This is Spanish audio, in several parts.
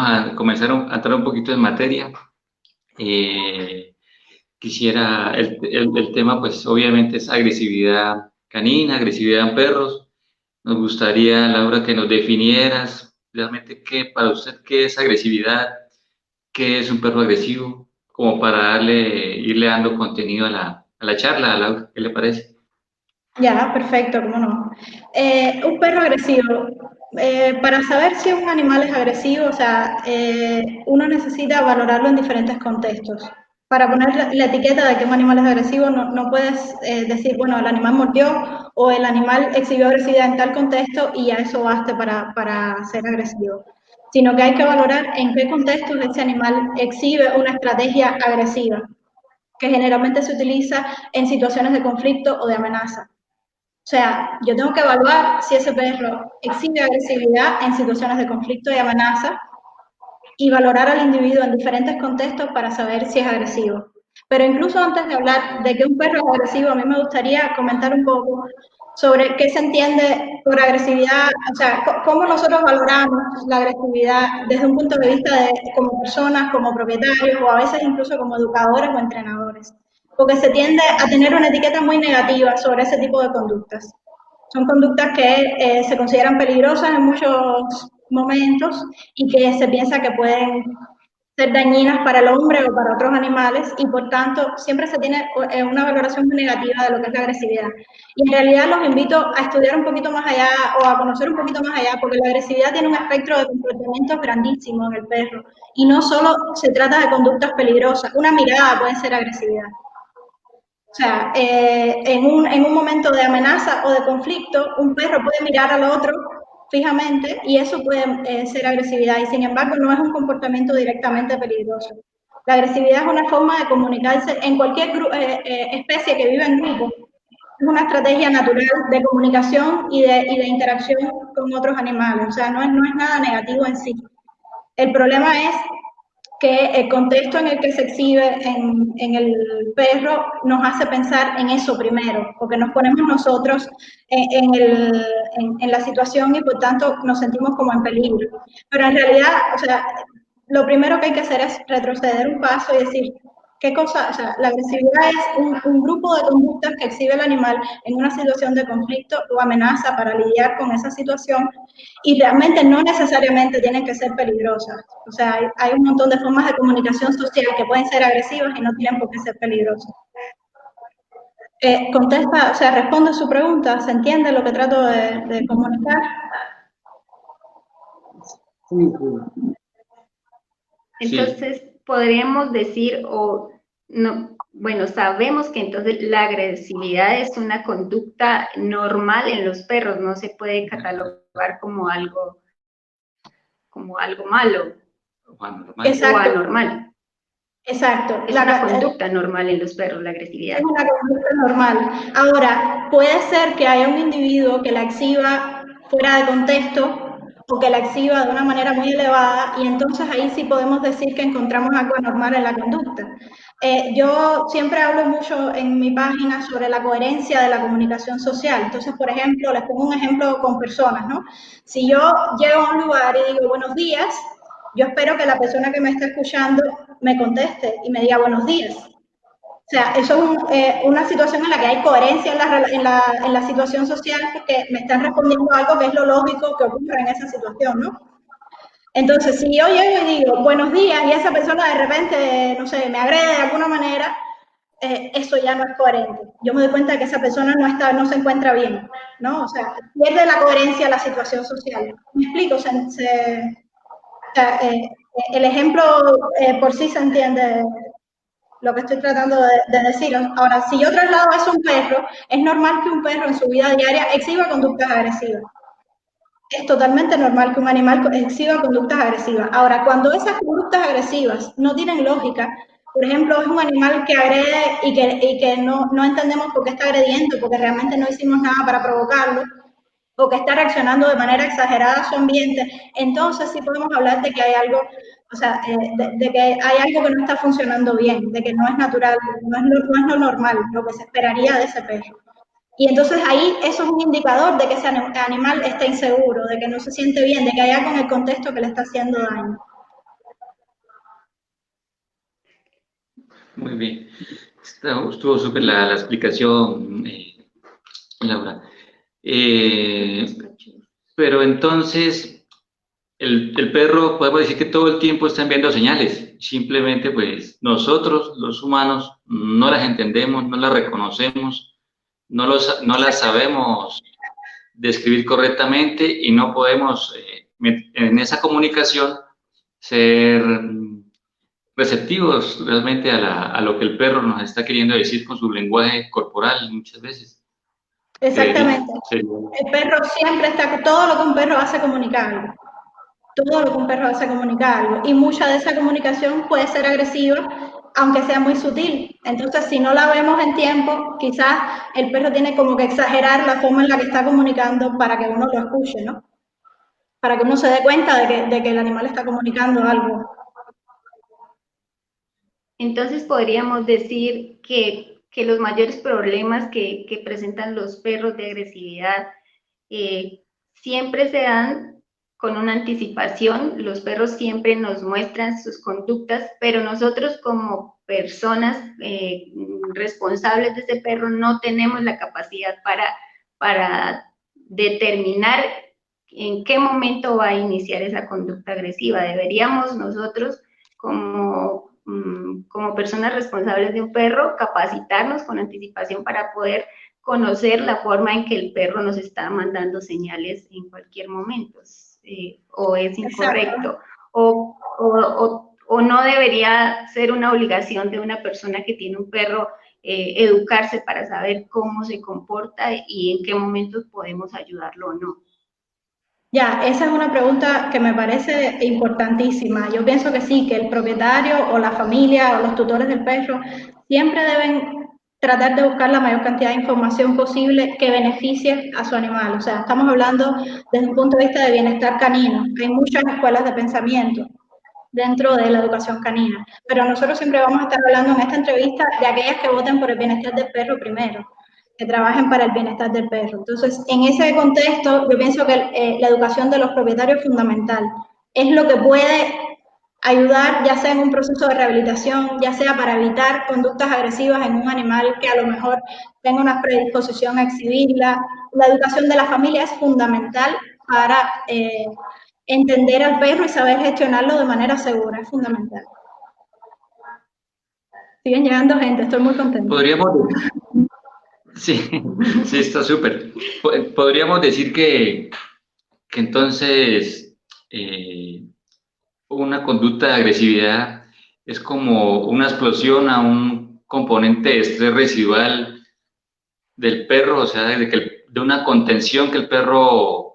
vamos a comenzar a entrar un poquito en materia. Eh, Quisiera, el tema pues obviamente es agresividad canina, agresividad en perros. Nos gustaría, Laura, que nos definieras realmente para usted qué es agresividad, qué es un perro agresivo, como para irle dando contenido a la charla, Laura, ¿qué le parece? Ya, perfecto, cómo no. Un perro agresivo. Para saber si un animal es agresivo, o sea, uno necesita valorarlo en diferentes contextos. Para poner la etiqueta de que un animal es agresivo, no puedes decir, bueno, el animal mordió o el animal exhibió agresividad en tal contexto y ya eso baste para ser agresivo. Sino que hay que valorar en qué contextos ese animal exhibe una estrategia agresiva, que generalmente se utiliza en situaciones de conflicto o de amenaza. O sea, yo tengo que evaluar si ese perro exhibe agresividad en situaciones de conflicto y amenaza y valorar al individuo en diferentes contextos para saber si es agresivo. Pero incluso antes de hablar de que un perro es agresivo, a mí me gustaría comentar un poco sobre qué se entiende por agresividad, o sea, cómo nosotros valoramos la agresividad desde un punto de vista de como personas, como propietarios o a veces incluso como educadores o entrenadores. Porque se tiende a tener una etiqueta muy negativa sobre ese tipo de conductas. Son conductas que se consideran peligrosas en muchos momentos y que se piensa que pueden ser dañinas para el hombre o para otros animales y por tanto siempre se tiene una valoración muy negativa de lo que es la agresividad. Y en realidad los invito a estudiar un poquito más allá o a conocer un poquito más allá porque la agresividad tiene un espectro de comportamientos grandísimo en el perro y no solo se trata de conductas peligrosas, una mirada puede ser agresividad. O sea, en un momento de amenaza o de conflicto, un perro puede mirar al otro fijamente y eso puede ser agresividad y sin embargo no es un comportamiento directamente peligroso. La agresividad es una forma de comunicarse en cualquier especie que vive en grupo. Es una estrategia natural de comunicación y de interacción con otros animales. O sea, no es nada negativo en sí. El problema es que el contexto en el que se exhibe en el perro nos hace pensar en eso primero, porque nos ponemos nosotros en la situación y por tanto nos sentimos como en peligro. Pero en realidad, o sea, lo primero que hay que hacer es retroceder un paso y decir, ¿qué cosa? O sea, la agresividad es un grupo de conductas que exhibe el animal en una situación de conflicto o amenaza para lidiar con esa situación y realmente no necesariamente tienen que ser peligrosas. O sea, hay un montón de formas de comunicación social que pueden ser agresivas y no tienen por qué ser peligrosas. Contesta, o sea, responde su pregunta, ¿se entiende lo que trato de comunicar? Sí, Entonces, podríamos decir, o no, bueno, sabemos que entonces la agresividad es una conducta normal en los perros, no se puede catalogar como algo malo Juan, normal. o Exacto, anormal. exacto. Es una conducta normal en los perros, la agresividad. Es una conducta normal. Ahora, puede ser que haya un individuo que la exhiba fuera de contexto o que la exhiba de una manera muy elevada y entonces ahí sí podemos decir que encontramos algo anormal en la conducta. Yo siempre hablo mucho en mi página sobre la coherencia de la comunicación social. Entonces, por ejemplo, les pongo un ejemplo con personas, ¿no? Si yo llego a un lugar y digo buenos días, yo espero que la persona que me está escuchando me conteste y me diga buenos días. O sea, eso es una situación en la que hay coherencia en la situación social porque me están respondiendo algo que es lo lógico que ocurre en esa situación, ¿no? Entonces, si yo llego y digo buenos días y esa persona de repente, no sé, me agrede de alguna manera, eso ya no es coherente. Yo me doy cuenta de que esa persona no se encuentra bien, ¿no? O sea, pierde la coherencia la situación social. ¿Me explico? O sea, el ejemplo por sí se entiende lo que estoy tratando de decir. Ahora, si yo traslado eso a un perro, es normal que un perro en su vida diaria exhiba conductas agresivas. Es totalmente normal que un animal exhiba conductas agresivas. Ahora, cuando esas conductas agresivas no tienen lógica, por ejemplo, es un animal que agrede y que no entendemos por qué está agrediendo, porque realmente no hicimos nada para provocarlo, o que está reaccionando de manera exagerada a su ambiente, entonces sí podemos hablar de que hay algo, o sea, de que hay algo que no está funcionando bien, de que no es natural, no es lo normal, lo que se esperaría de ese perro. Y entonces ahí eso es un indicador de que ese animal está inseguro, de que no se siente bien, de que hay algo en el contexto que le está haciendo daño. Muy bien. Estuvo súper la explicación, Laura. Eh, pero entonces, el perro, podemos decir que todo el tiempo está enviando señales. Simplemente, pues, nosotros, los humanos, no las entendemos, no las reconocemos, no las sabemos describir correctamente y no podemos, en esa comunicación, ser receptivos realmente a lo que el perro nos está queriendo decir con su lenguaje corporal muchas veces. Exactamente. Sería, El perro siempre está, todo lo que un perro hace comunica algo. Todo lo que un perro hace comunica algo. Y mucha de esa comunicación puede ser agresiva, aunque sea muy sutil. Entonces, si no la vemos en tiempo, quizás el perro tiene como que exagerar la forma en la que está comunicando para que uno lo escuche, ¿no? Para que uno se dé cuenta de que el animal está comunicando algo. Entonces podríamos decir que los mayores problemas que presentan los perros de agresividad siempre se dan con una anticipación. Los perros siempre nos muestran sus conductas, pero nosotros como personas responsables de ese perro no tenemos la capacidad para determinar en qué momento va a iniciar esa conducta agresiva. Deberíamos nosotros como personas responsables de un perro, capacitarnos con anticipación para poder conocer la forma en que el perro nos está mandando señales en cualquier momento, o es incorrecto, o no debería ser una obligación de una persona que tiene un perro educarse para saber cómo se comporta y en qué momentos podemos ayudarlo o no. Ya, esa es una pregunta que me parece importantísima. Yo pienso que sí, que el propietario o la familia o los tutores del perro siempre deben tratar de buscar la mayor cantidad de información posible que beneficie a su animal. O sea, estamos hablando desde un punto de vista de bienestar canino. Hay muchas escuelas de pensamiento dentro de la educación canina, pero nosotros siempre vamos a estar hablando en esta entrevista de aquellas que voten por el bienestar del perro primero, que trabajen para el bienestar del perro. Entonces, en ese contexto, yo pienso que la educación de los propietarios es fundamental. Es lo que puede ayudar, ya sea en un proceso de rehabilitación, ya sea para evitar conductas agresivas en un animal que a lo mejor tenga una predisposición a exhibirla. La educación de la familia es fundamental para entender al perro y saber gestionarlo de manera segura, es fundamental. Siguen llegando gente, estoy muy contenta. Podríamos, sí, sí, está súper. Podríamos decir que entonces una conducta de agresividad es como una explosión a un componente de estrés residual del perro, o sea, de una contención que el perro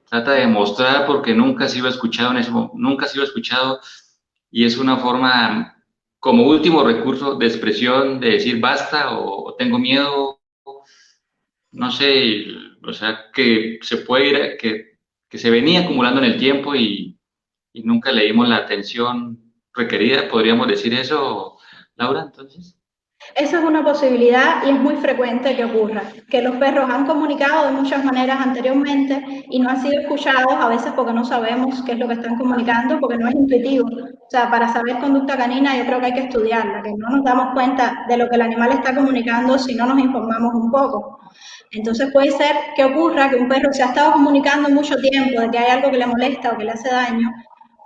trata de mostrar porque nunca ha sido escuchado nunca ha sido escuchado, y es una forma como último recurso de expresión de decir basta o tengo miedo, no sé, o sea, que se puede ir, que se venía acumulando en el tiempo y nunca le dimos la atención requerida, podríamos decir eso, Laura, entonces. Esa es una posibilidad y es muy frecuente que ocurra, que los perros han comunicado de muchas maneras anteriormente y no han sido escuchados, a veces porque no sabemos qué es lo que están comunicando, porque no es intuitivo. O sea, para saber conducta canina yo creo que hay que estudiarla, que no nos damos cuenta de lo que el animal está comunicando si no nos informamos un poco. Entonces puede ser que ocurra que un perro se ha estado comunicando mucho tiempo de que hay algo que le molesta o que le hace daño,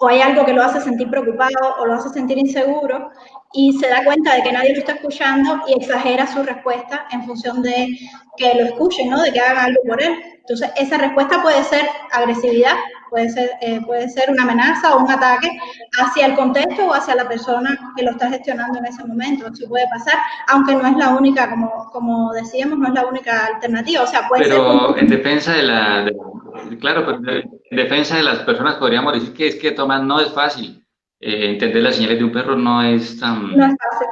o hay algo que lo hace sentir preocupado o lo hace sentir inseguro, y se da cuenta de que nadie lo está escuchando y exagera su respuesta en función de que lo escuchen, ¿no? De que hagan algo por él. Entonces, esa respuesta puede ser agresividad, puede ser una amenaza o un ataque hacia el contexto o hacia la persona que lo está gestionando en ese momento. Eso puede pasar, aunque no es la única, como decíamos, no es la única alternativa. O sea, puede ser... Pero en defensa claro, pero en defensa de las personas podríamos decir que es que, Tomás, no es fácil. Entender las señales de un perro no es No es fácil,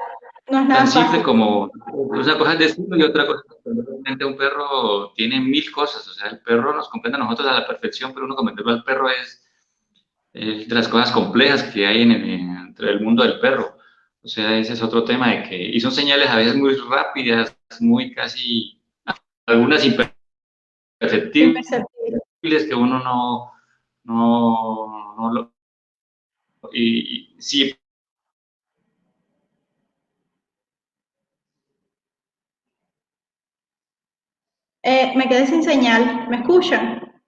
no es nada tan simple fácil. como una cosa es decirlo y otra cosa es realmente un perro tiene mil cosas. O sea, el perro nos comprende a nosotros a la perfección, pero uno comprenderlo al perro es de las cosas complejas que hay entre el mundo del perro. O sea, ese es otro tema y son señales a veces muy rápidas, muy casi, algunas imperceptibles Imperceptible. que uno no lo... Y sí, Me quedé sin señal. ¿Me escuchan?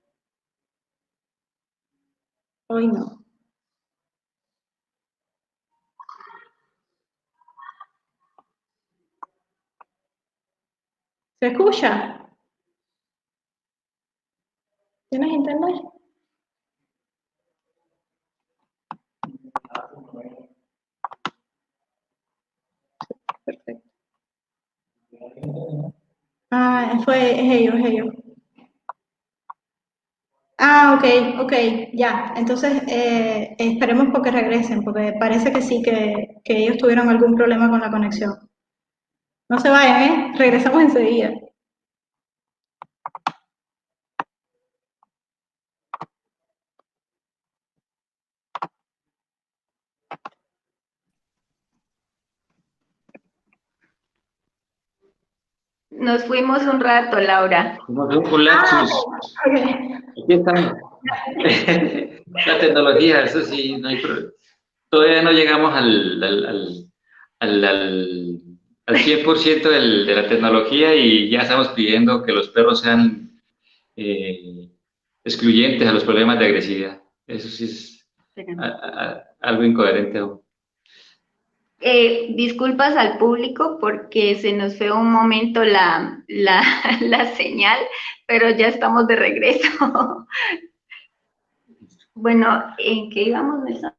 Hoy no. ¿Se escucha? ¿Tienes internet? Perfecto. Ah, es ellos, es ellos. Ah, ok, ya. Entonces, esperemos porque regresen, porque parece que sí, que ellos tuvieron algún problema con la conexión. No se vayan, ¿eh? Regresamos enseguida. Nos fuimos un rato, Laura. Un lapsus. Okay. Aquí estamos. La tecnología, eso sí, no hay problema. Todavía no llegamos al 100% de la tecnología y ya estamos pidiendo que los perros sean excluyentes a los problemas de agresividad. Eso sí es algo incoherente aún. Disculpas al público porque se nos fue un momento la señal, pero ya estamos de regreso. Bueno, ¿en qué íbamos, Nelson?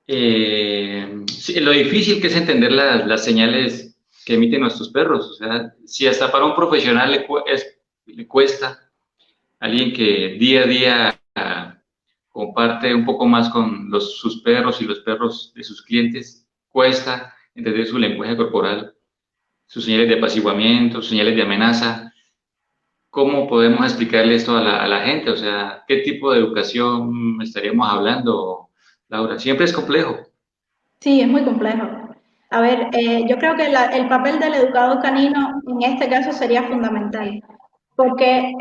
Sí, lo difícil que es entender las señales que emiten nuestros perros. O sea, si hasta para un profesional le cuesta, alguien que día a día comparte un poco más con sus perros y los perros de sus clientes, cuesta entender su lenguaje corporal, sus señales de apaciguamiento, sus señales de amenaza. ¿Cómo podemos explicarle esto a la gente? O sea, ¿qué tipo de educación estaríamos hablando, Laura? Siempre es complejo. Sí, es muy complejo. A ver, yo creo que el papel del educador canino en este caso sería fundamental, porque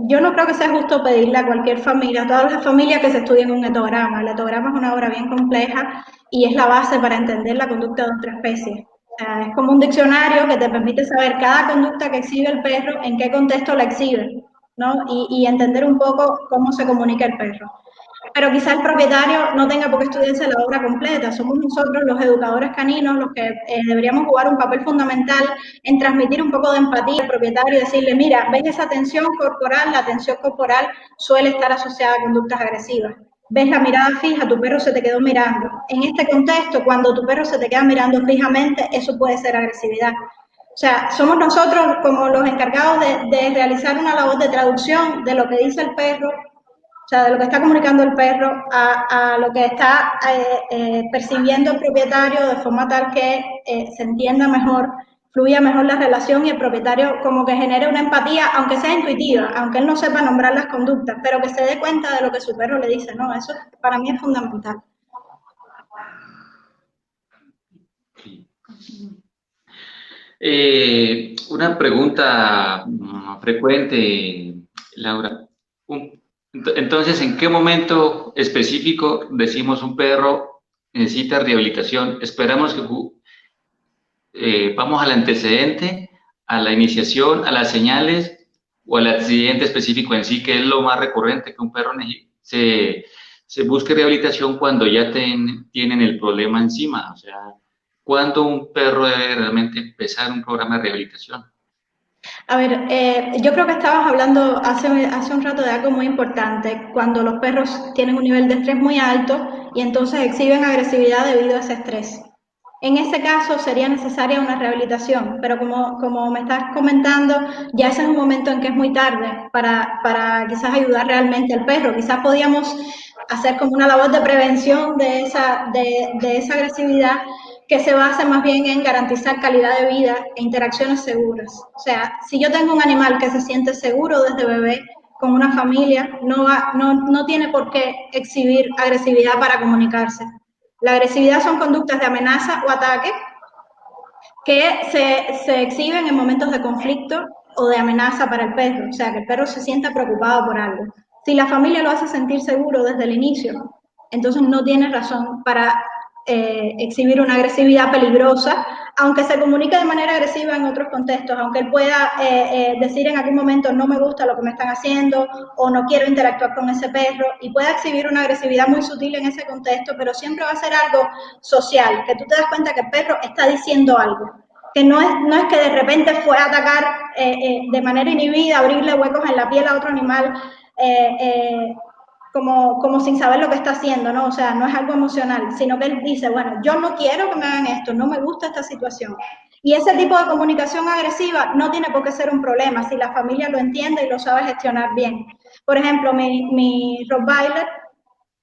yo no creo que sea justo pedirle a cualquier familia, a todas las familias que se estudien un etograma. El etograma es una obra bien compleja y es la base para entender la conducta de otra especie. O sea, es como un diccionario que te permite saber cada conducta que exhibe el perro, en qué contexto la exhibe, ¿no? Y entender un poco cómo se comunica el perro. Pero quizá el propietario no tenga por qué estudiarse la obra completa. Somos nosotros los educadores caninos los que deberíamos jugar un papel fundamental en transmitir un poco de empatía al propietario y decirle, mira, ves esa tensión corporal, la tensión corporal suele estar asociada a conductas agresivas. Ves la mirada fija, tu perro se te quedó mirando. En este contexto, cuando tu perro se te queda mirando fijamente, eso puede ser agresividad. O sea, somos nosotros como los encargados de realizar una labor de traducción de lo que dice el perro, o sea, de lo que está comunicando el perro a lo que está percibiendo el propietario de forma tal que se entienda mejor, fluya mejor la relación y el propietario como que genere una empatía, aunque sea intuitiva, aunque él no sepa nombrar las conductas, pero que se dé cuenta de lo que su perro le dice, ¿no? Eso para mí es fundamental. Una pregunta frecuente, Laura. Entonces, ¿en qué momento específico decimos un perro necesita rehabilitación? Esperamos que vamos al antecedente, a la iniciación, a las señales o al accidente específico en sí, que es lo más recurrente, que un perro se busque rehabilitación cuando ya tienen el problema encima. O sea, ¿cuándo un perro debe realmente empezar un programa de rehabilitación? A ver, yo creo que estabas hablando hace un rato de algo muy importante, cuando los perros tienen un nivel de estrés muy alto y entonces exhiben agresividad debido a ese estrés. En ese caso sería necesaria una rehabilitación, pero como me estás comentando, ya ese es un momento en que es muy tarde para quizás ayudar realmente al perro. Quizás podíamos hacer como una labor de prevención de esa agresividad que se base más bien en garantizar calidad de vida e interacciones seguras. O sea, si yo tengo un animal que se siente seguro desde bebé con una familia, no tiene por qué exhibir agresividad para comunicarse. La agresividad son conductas de amenaza o ataque que se exhiben en momentos de conflicto o de amenaza para el perro, o sea, que el perro se sienta preocupado por algo. Si la familia lo hace sentir seguro desde el inicio, entonces no tiene razón para exhibir una agresividad peligrosa aunque se comunique de manera agresiva en otros contextos, aunque él pueda decir en algún momento no me gusta lo que me están haciendo o no quiero interactuar con ese perro, y pueda exhibir una agresividad muy sutil en ese contexto, pero siempre va a ser algo social, que tú te das cuenta que el perro está diciendo algo, que no es que de repente fue a atacar de manera inhibida, abrirle huecos en la piel a otro animal, como sin saber lo que está haciendo, ¿no? O sea, no es algo emocional, sino que él dice, bueno, yo no quiero que me hagan esto, no me gusta esta situación. Y ese tipo de comunicación agresiva no tiene por qué ser un problema si la familia lo entiende y lo sabe gestionar bien. Por ejemplo, mi Rottweiler,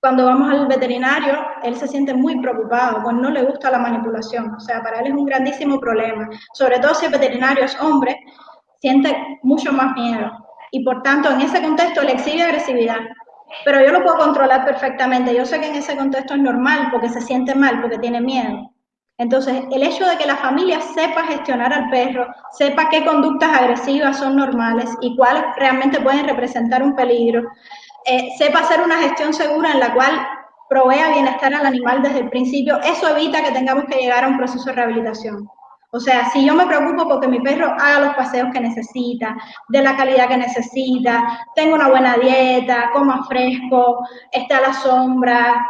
cuando vamos al veterinario, él se siente muy preocupado, pues no le gusta la manipulación, o sea, para él es un grandísimo problema, sobre todo si el veterinario es hombre, siente mucho más miedo y por tanto en ese contexto le exhibe agresividad, pero yo lo puedo controlar perfectamente, yo sé que en ese contexto es normal porque se siente mal, porque tiene miedo. Entonces, el hecho de que la familia sepa gestionar al perro, sepa qué conductas agresivas son normales y cuáles realmente pueden representar un peligro, sepa hacer una gestión segura en la cual provea bienestar al animal desde el principio, eso evita que tengamos que llegar a un proceso de rehabilitación. O sea, si yo me preocupo porque mi perro haga los paseos que necesita, de la calidad que necesita, tenga una buena dieta, coma fresco, esté a la sombra,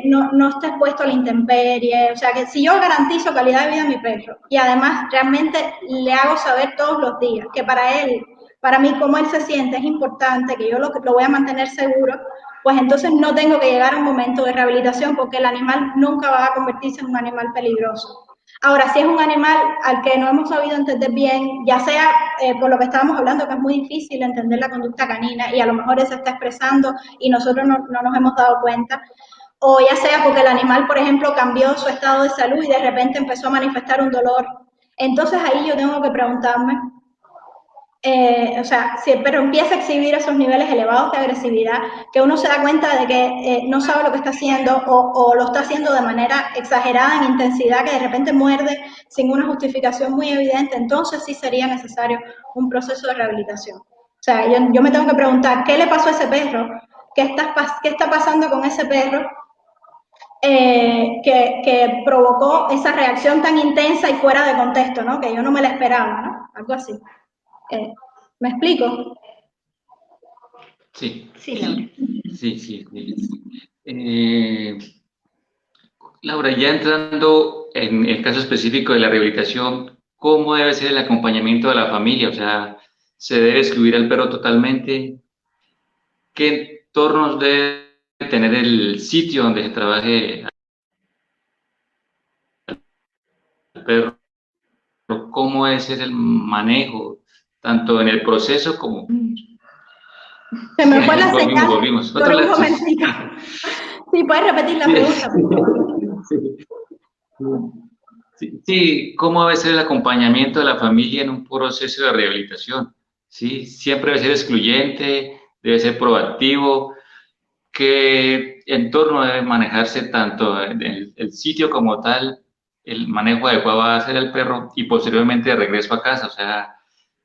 no esté expuesto a la intemperie, o sea, que si yo garantizo calidad de vida a mi perro y además realmente le hago saber todos los días que para mí, cómo él se siente es importante, que yo lo voy a mantener seguro, pues entonces no tengo que llegar a un momento de rehabilitación porque el animal nunca va a convertirse en un animal peligroso. Ahora, si es un animal al que no hemos sabido entender bien, ya sea por lo que estábamos hablando, que es muy difícil entender la conducta canina y a lo mejor él se está expresando y nosotros no nos hemos dado cuenta, o ya sea porque el animal, por ejemplo, cambió su estado de salud y de repente empezó a manifestar un dolor, entonces ahí yo tengo que preguntarme, o sea, si el perro empieza a exhibir esos niveles elevados de agresividad, que uno se da cuenta de que no sabe lo que está haciendo o lo está haciendo de manera exagerada en intensidad, que de repente muerde sin una justificación muy evidente, entonces sí sería necesario un proceso de rehabilitación. O sea, yo me tengo que preguntar, ¿qué le pasó a ese perro? ¿Qué está pasando con ese perro que provocó esa reacción tan intensa y fuera de contexto, ¿no? Que yo no me la esperaba, ¿no? Algo así. ¿Me explico? Sí. Sí, Laura. Sí. Laura, ya entrando en el caso específico de la rehabilitación, ¿cómo debe ser el acompañamiento de la familia? O sea, ¿se debe excluir al perro totalmente? ¿Qué entornos debe tener el sitio donde se trabaje al perro? ¿Cómo debe ser el manejo, tanto en el proceso como... Se me fue la señal volvimos. por un momentito. Sí, puedes repetir la pregunta. Sí, ¿cómo debe ser el acompañamiento de la familia en un proceso de rehabilitación? Sí, siempre debe ser excluyente, debe ser proactivo. ¿Qué entorno debe manejarse tanto en el sitio como tal, el manejo adecuado va a hacer el perro y posteriormente de regreso a casa? O sea,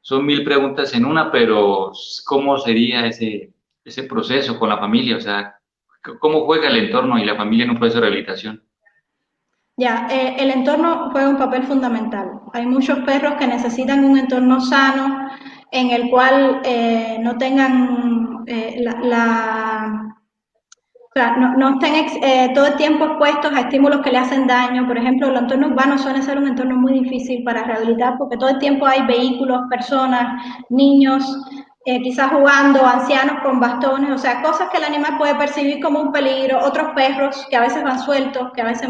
son 1000 preguntas en una, pero ¿cómo sería ese proceso con la familia? O sea, ¿cómo juega el entorno y la familia en un proceso de rehabilitación? Ya, el entorno juega un papel fundamental. Hay muchos perros que necesitan un entorno sano en el cual no tengan o sea, no estén todo el tiempo expuestos a estímulos que le hacen daño. Por ejemplo, el entorno urbano suele ser un entorno muy difícil para rehabilitar porque todo el tiempo hay vehículos, personas, niños, quizás jugando, ancianos con bastones, o sea, cosas que el animal puede percibir como un peligro, otros perros que a veces van sueltos, que a veces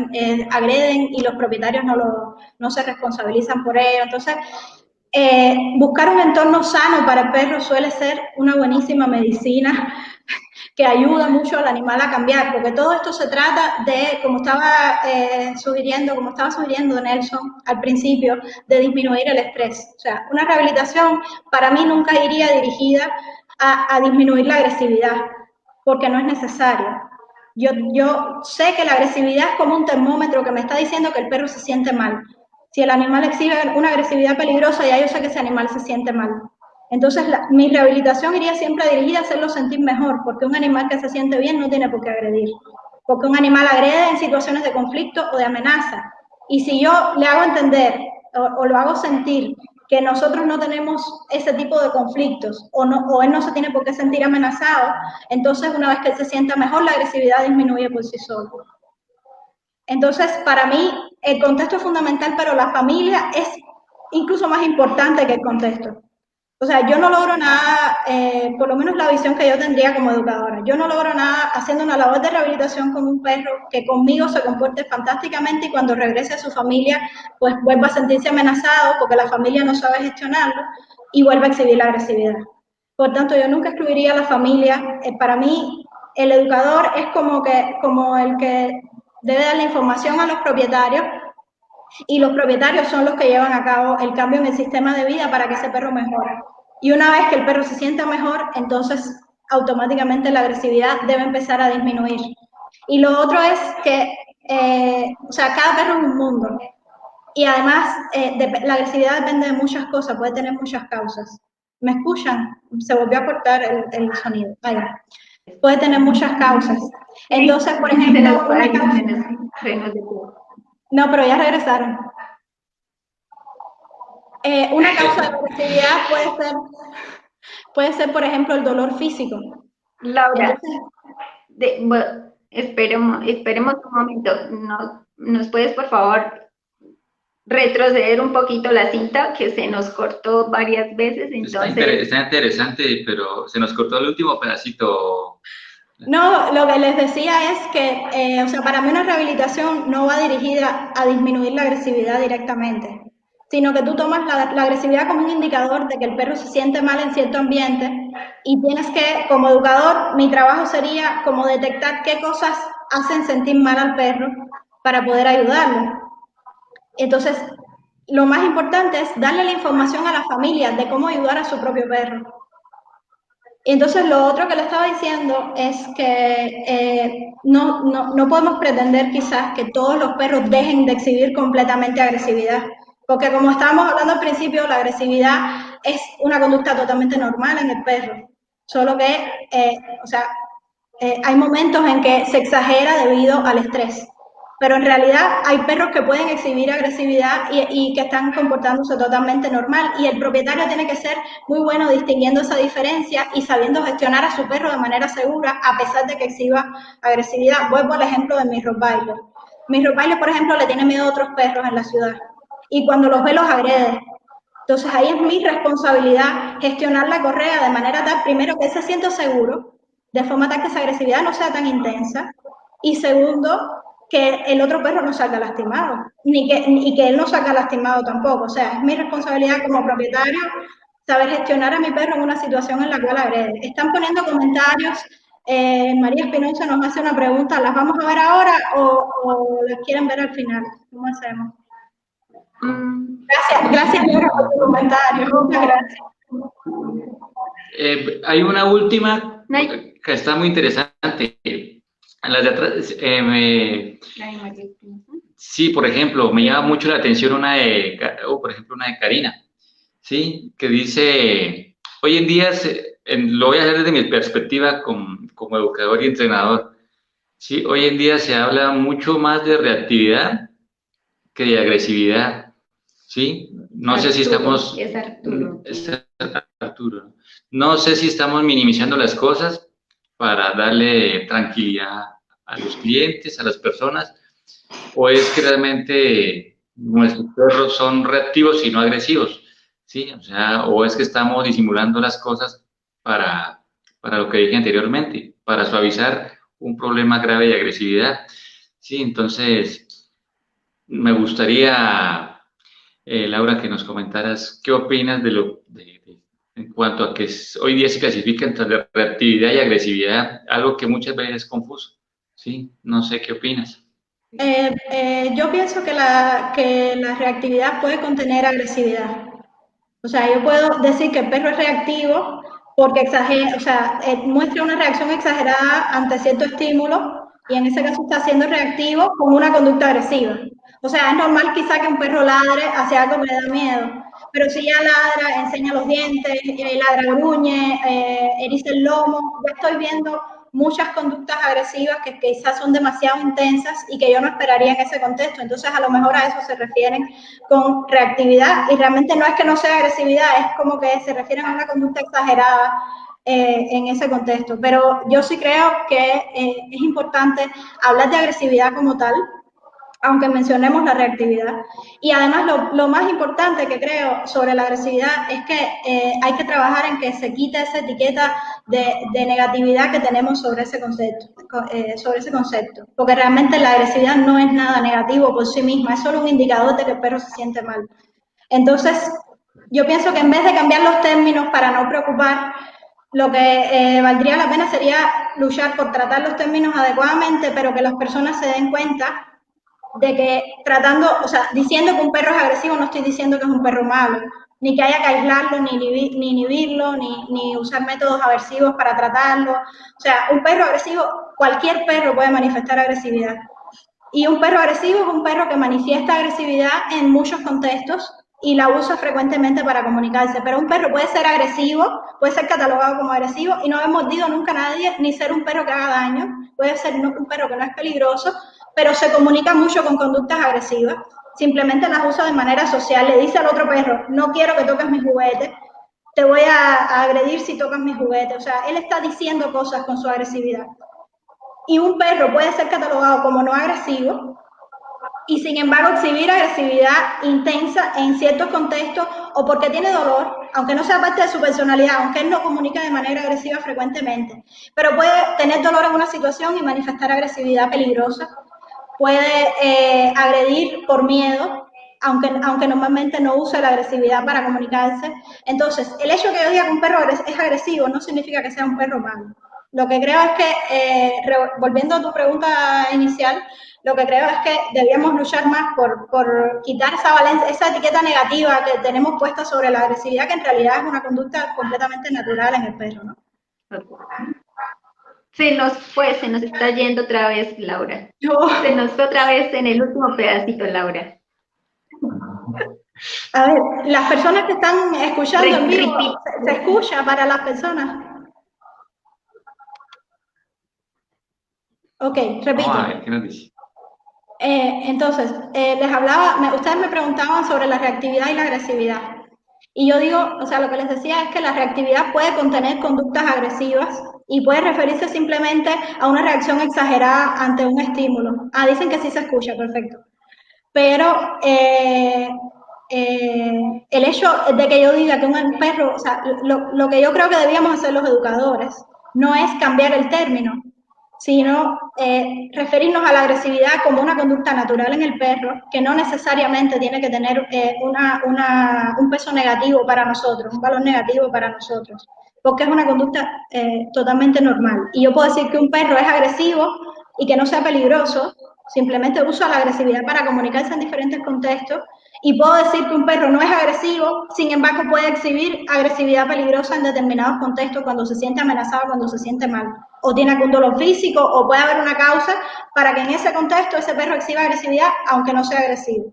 agreden y los propietarios no se responsabilizan por ello. Entonces, buscar un entorno sano para el perro suele ser una buenísima medicina que ayuda mucho al animal a cambiar, porque todo esto se trata de, como estaba sugiriendo Nelson al principio, de disminuir el estrés. O sea, una rehabilitación para mí nunca iría dirigida a disminuir la agresividad, porque no es necesario. Yo sé que la agresividad es como un termómetro que me está diciendo que el perro se siente mal. Si el animal exhibe una agresividad peligrosa, ya yo sé que ese animal se siente mal. Entonces, mi rehabilitación iría siempre dirigida a hacerlo sentir mejor, porque un animal que se siente bien no tiene por qué agredir. Porque un animal agrede en situaciones de conflicto o de amenaza. Y si yo le hago entender o lo hago sentir que nosotros no tenemos ese tipo de conflictos o él no se tiene por qué sentir amenazado, entonces una vez que él se sienta mejor, la agresividad disminuye por sí solo. Entonces, para mí, el contexto es fundamental, pero la familia es incluso más importante que el contexto. O sea, yo no logro nada, por lo menos la visión que yo tendría como educadora, yo no logro nada haciendo una labor de rehabilitación con un perro que conmigo se comporte fantásticamente y cuando regrese a su familia, pues vuelva a sentirse amenazado porque la familia no sabe gestionarlo y vuelva a exhibir la agresividad. Por tanto, yo nunca excluiría a la familia. Para mí, el educador es como el que debe dar la información a los propietarios y los propietarios son los que llevan a cabo el cambio en el sistema de vida para que ese perro mejore. Y una vez que el perro se sienta mejor, entonces automáticamente la agresividad debe empezar a disminuir. Y lo otro es que, o sea, cada perro es un mundo. Y además, la agresividad depende de muchas cosas, puede tener muchas causas. ¿Me escuchan? Se volvió a cortar el sonido. Vaya. Puede tener muchas causas. Entonces, por ejemplo, no, pero ya regresaron. Una causa de agresividad puede ser, por ejemplo, el dolor físico. Laura, esperemos un momento. ¿Nos puedes, por favor, retroceder un poquito la cinta que se nos cortó varias veces? Entonces... Está interesante, pero se nos cortó el último pedacito. No, lo que les decía es que, o sea, para mí una rehabilitación no va dirigida a disminuir la agresividad directamente, sino que tú tomas la agresividad como un indicador de que el perro se siente mal en cierto ambiente y tienes que, como educador, mi trabajo sería como detectar qué cosas hacen sentir mal al perro para poder ayudarlo. Entonces, lo más importante es darle la información a la familia de cómo ayudar a su propio perro. Y entonces lo otro que le estaba diciendo es que no podemos pretender quizás que todos los perros dejen de exhibir completamente agresividad, porque como estábamos hablando al principio, la agresividad es una conducta totalmente normal en el perro, solo que, o sea, hay momentos en que se exagera debido al estrés. Pero en realidad hay perros que pueden exhibir agresividad y que están comportándose totalmente normal y el propietario tiene que ser muy bueno distinguiendo esa diferencia y sabiendo gestionar a su perro de manera segura a pesar de que exhiba agresividad. Vuelvo al ejemplo de mi Rottweiler. Mi Rottweiler, por ejemplo, le tiene miedo a otros perros en la ciudad y cuando los ve los agrede. Entonces ahí es mi responsabilidad gestionar la correa de manera tal, primero, que él se sienta seguro, de forma tal que esa agresividad no sea tan intensa y segundo, que el otro perro no salga lastimado, ni que él no salga lastimado tampoco. O sea, es mi responsabilidad como propietario saber gestionar a mi perro en una situación en la cual agrede. Están poniendo comentarios, María Espinosa nos hace una pregunta, ¿las vamos a ver ahora o las quieren ver al final? ¿Cómo hacemos? Gracias Laura por tu comentario, muchas gracias. Hay una última que está muy interesante. En las de atrás, sí, por ejemplo, me llama mucho la atención una de Karina, ¿sí? Que dice, hoy en día, lo voy a hacer desde mi perspectiva como educador y entrenador, ¿sí? Hoy en día se habla mucho más de reactividad que de agresividad, ¿sí? No sé si estamos... Es Arturo. Arturo. No sé si estamos minimizando las cosas para darle tranquilidad a los clientes, a las personas, o es que realmente nuestros perros son reactivos y no agresivos, ¿sí? O sea, o es que estamos disimulando las cosas para lo que dije anteriormente, para suavizar un problema grave de agresividad, ¿sí? Entonces, me gustaría, Laura, que nos comentaras qué opinas en cuanto a que hoy día se clasifica entre reactividad y agresividad, algo que muchas veces es confuso, ¿sí? No sé qué opinas. Yo pienso que la reactividad puede contener agresividad. O sea, yo puedo decir que el perro es reactivo porque exagera, o sea, muestra una reacción exagerada ante cierto estímulo y en ese caso está siendo reactivo con una conducta agresiva. O sea, es normal quizá que un perro ladre hacia algo que le da miedo, pero si ya ladra, enseña los dientes, ladra, gruñe, eriza el lomo, ya estoy viendo muchas conductas agresivas que quizás son demasiado intensas y que yo no esperaría en ese contexto. Entonces, a lo mejor a eso se refieren con reactividad, y realmente no es que no sea agresividad, es como que se refieren a una conducta exagerada en ese contexto. Pero yo sí creo que es importante hablar de agresividad como tal, aunque mencionemos la reactividad. Y además lo más importante que creo sobre la agresividad es que hay que trabajar en que se quite esa etiqueta de negatividad que tenemos sobre ese concepto, porque realmente la agresividad no es nada negativo por sí misma, es solo un indicador de que el perro se siente mal. Entonces, yo pienso que en vez de cambiar los términos para no preocupar, lo que valdría la pena sería luchar por tratar los términos adecuadamente, pero que las personas se den cuenta de que diciendo que un perro es agresivo, no estoy diciendo que es un perro malo, ni que haya que aislarlo, ni inhibirlo, ni usar métodos aversivos para tratarlo. O sea, un perro agresivo, cualquier perro puede manifestar agresividad. Y un perro agresivo es un perro que manifiesta agresividad en muchos contextos y la usa frecuentemente para comunicarse. Pero un perro puede ser agresivo, puede ser catalogado como agresivo y no haber mordido nunca a nadie, ni ser un perro que haga daño. Puede ser un perro que no es peligroso, pero se comunica mucho con conductas agresivas. Simplemente las usa de manera social. Le dice al otro perro, no quiero que toques mis juguetes, te voy a agredir si tocas mis juguetes. O sea, él está diciendo cosas con su agresividad. Y un perro puede ser catalogado como no agresivo y sin embargo exhibir agresividad intensa en ciertos contextos o porque tiene dolor, aunque no sea parte de su personalidad, aunque él no comunica de manera agresiva frecuentemente, pero puede tener dolor en una situación y manifestar agresividad peligrosa, puede agredir por miedo, aunque normalmente no usa la agresividad para comunicarse. Entonces, el hecho de que yo diga que un perro es agresivo no significa que sea un perro malo. Lo que creo es que, volviendo a tu pregunta inicial, lo que creo es que debíamos luchar más por quitar esa etiqueta negativa que tenemos puesta sobre la agresividad, que en realidad es una conducta completamente natural en el perro, ¿no? Se nos está yendo otra vez, Laura. Se nos fue otra vez en el último pedacito, Laura. A ver, las personas que están escuchando en vivo, ¿se escucha para las personas? Ok, repito. ¿Qué nos dice? Entonces, les hablaba, ustedes me preguntaban sobre la reactividad y la agresividad. Y yo digo, o sea, lo que les decía es que la reactividad puede contener conductas agresivas y puede referirse simplemente a una reacción exagerada ante un estímulo. Dicen que sí se escucha, perfecto. Pero el hecho de que yo diga que un perro, o sea, lo que yo creo que debíamos hacer los educadores no es cambiar el término, sino referirnos a la agresividad como una conducta natural en el perro, que no necesariamente tiene que tener un peso negativo para nosotros, un valor negativo para nosotros, porque es una conducta totalmente normal. Y yo puedo decir que un perro es agresivo y que no sea peligroso, simplemente usa la agresividad para comunicarse en diferentes contextos, y puedo decir que un perro no es agresivo, sin embargo puede exhibir agresividad peligrosa en determinados contextos cuando se siente amenazado, cuando se siente mal, o tiene algún dolor físico, o puede haber una causa para que en ese contexto ese perro exhiba agresividad, aunque no sea agresivo.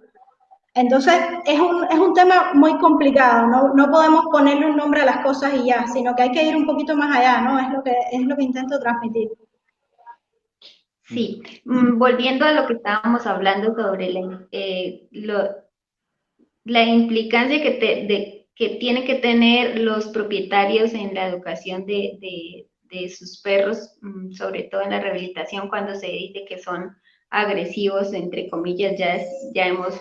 Entonces, es un tema muy complicado, no podemos ponerle un nombre a las cosas y ya, sino que hay que ir un poquito más allá, ¿no? Es lo que intento transmitir. Sí, volviendo a lo que estábamos hablando sobre la implicancia que tienen que tener los propietarios en la educación de sus perros, sobre todo en la rehabilitación, cuando se dice que son agresivos, entre comillas, ya hemos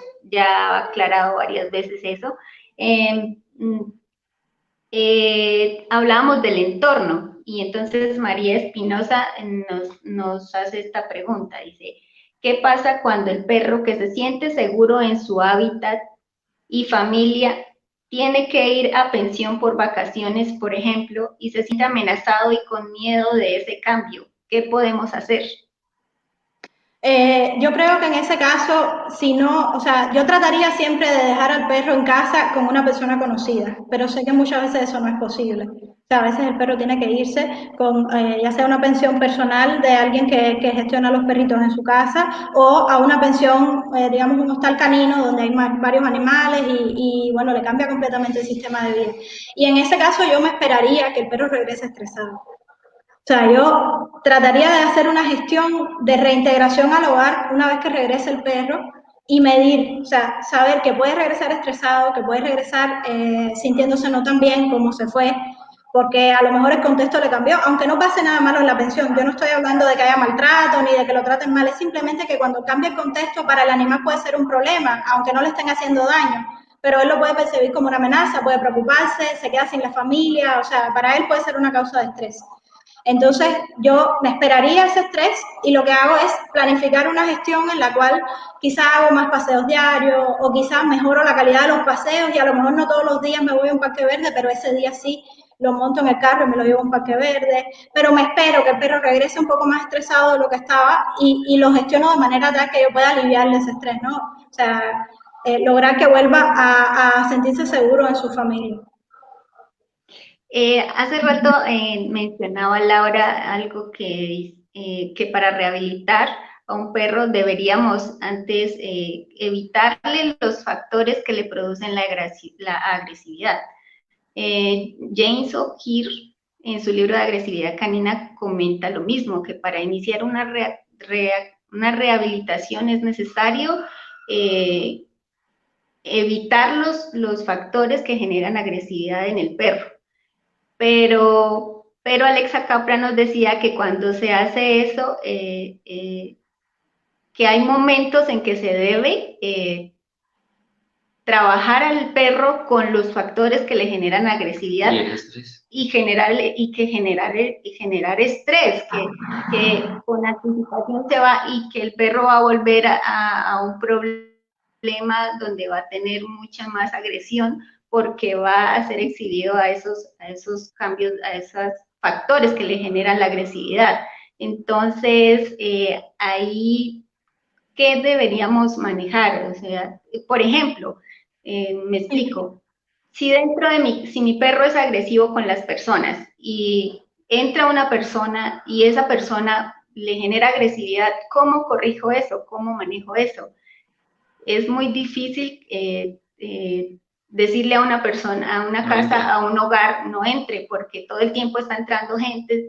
aclarado varias veces eso. Hablábamos del entorno, y entonces María Espinosa nos hace esta pregunta, dice, ¿qué pasa cuando el perro que se siente seguro en su hábitat y familia tiene que ir a pensión por vacaciones, por ejemplo, y se siente amenazado y con miedo de ese cambio? ¿Qué podemos hacer? Yo creo que en ese caso, si no, o sea, yo trataría siempre de dejar al perro en casa con una persona conocida, pero sé que muchas veces eso no es posible. O sea, a veces el perro tiene que irse con ya sea una pensión personal de alguien que gestiona los perritos en su casa, o a una pensión, digamos, un hostal canino donde hay varios animales y bueno, le cambia completamente el sistema de vida. Y en ese caso yo me esperaría que el perro regrese estresado. sea, yo trataría de hacer una gestión de reintegración al hogar una vez que regrese el perro y medir, o sea, saber que puede regresar estresado, que puede regresar sintiéndose no tan bien como se fue, porque a lo mejor el contexto le cambió, aunque no pase nada malo en la pensión. Yo no estoy hablando de que haya maltrato ni de que lo traten mal, es simplemente que cuando cambia el contexto para el animal puede ser un problema, aunque no le estén haciendo daño, pero él lo puede percibir como una amenaza, puede preocuparse, se queda sin la familia, o sea, para él puede ser una causa de estrés. Entonces, yo me esperaría ese estrés y lo que hago es planificar una gestión en la cual quizás hago más paseos diarios o quizás mejoro la calidad de los paseos y a lo mejor no todos los días me voy a un parque verde, pero ese día sí lo monto en el carro y me lo llevo a un parque verde, pero me espero que el perro regrese un poco más estresado de lo que estaba y lo gestiono de manera tal que yo pueda aliviarle ese estrés, ¿no? O sea, lograr que vuelva a sentirse seguro en su familia. Hace rato mencionaba Laura algo que para rehabilitar a un perro deberíamos antes evitarle los factores que le producen la agresividad. James O'Keefe, en su libro de agresividad canina, comenta lo mismo, que para iniciar una rehabilitación es necesario evitar los factores que generan agresividad en el perro. Pero Alexa Capra nos decía que cuando se hace eso, que hay momentos en que se debe trabajar al perro con los factores que le generan agresividad y generar estrés, que con anticipación se va y que el perro va a volver a un problema donde va a tener mucha más agresión porque va a ser exhibido a esos cambios, a esos factores que le generan la agresividad. Entonces, ahí, ¿qué deberíamos manejar? O sea, por ejemplo, me explico, si mi perro es agresivo con las personas y entra una persona y esa persona le genera agresividad, ¿cómo corrijo eso? ¿Cómo manejo eso? Es muy difícil decirle a una persona, a una casa, a un hogar, no entre, porque todo el tiempo está entrando gente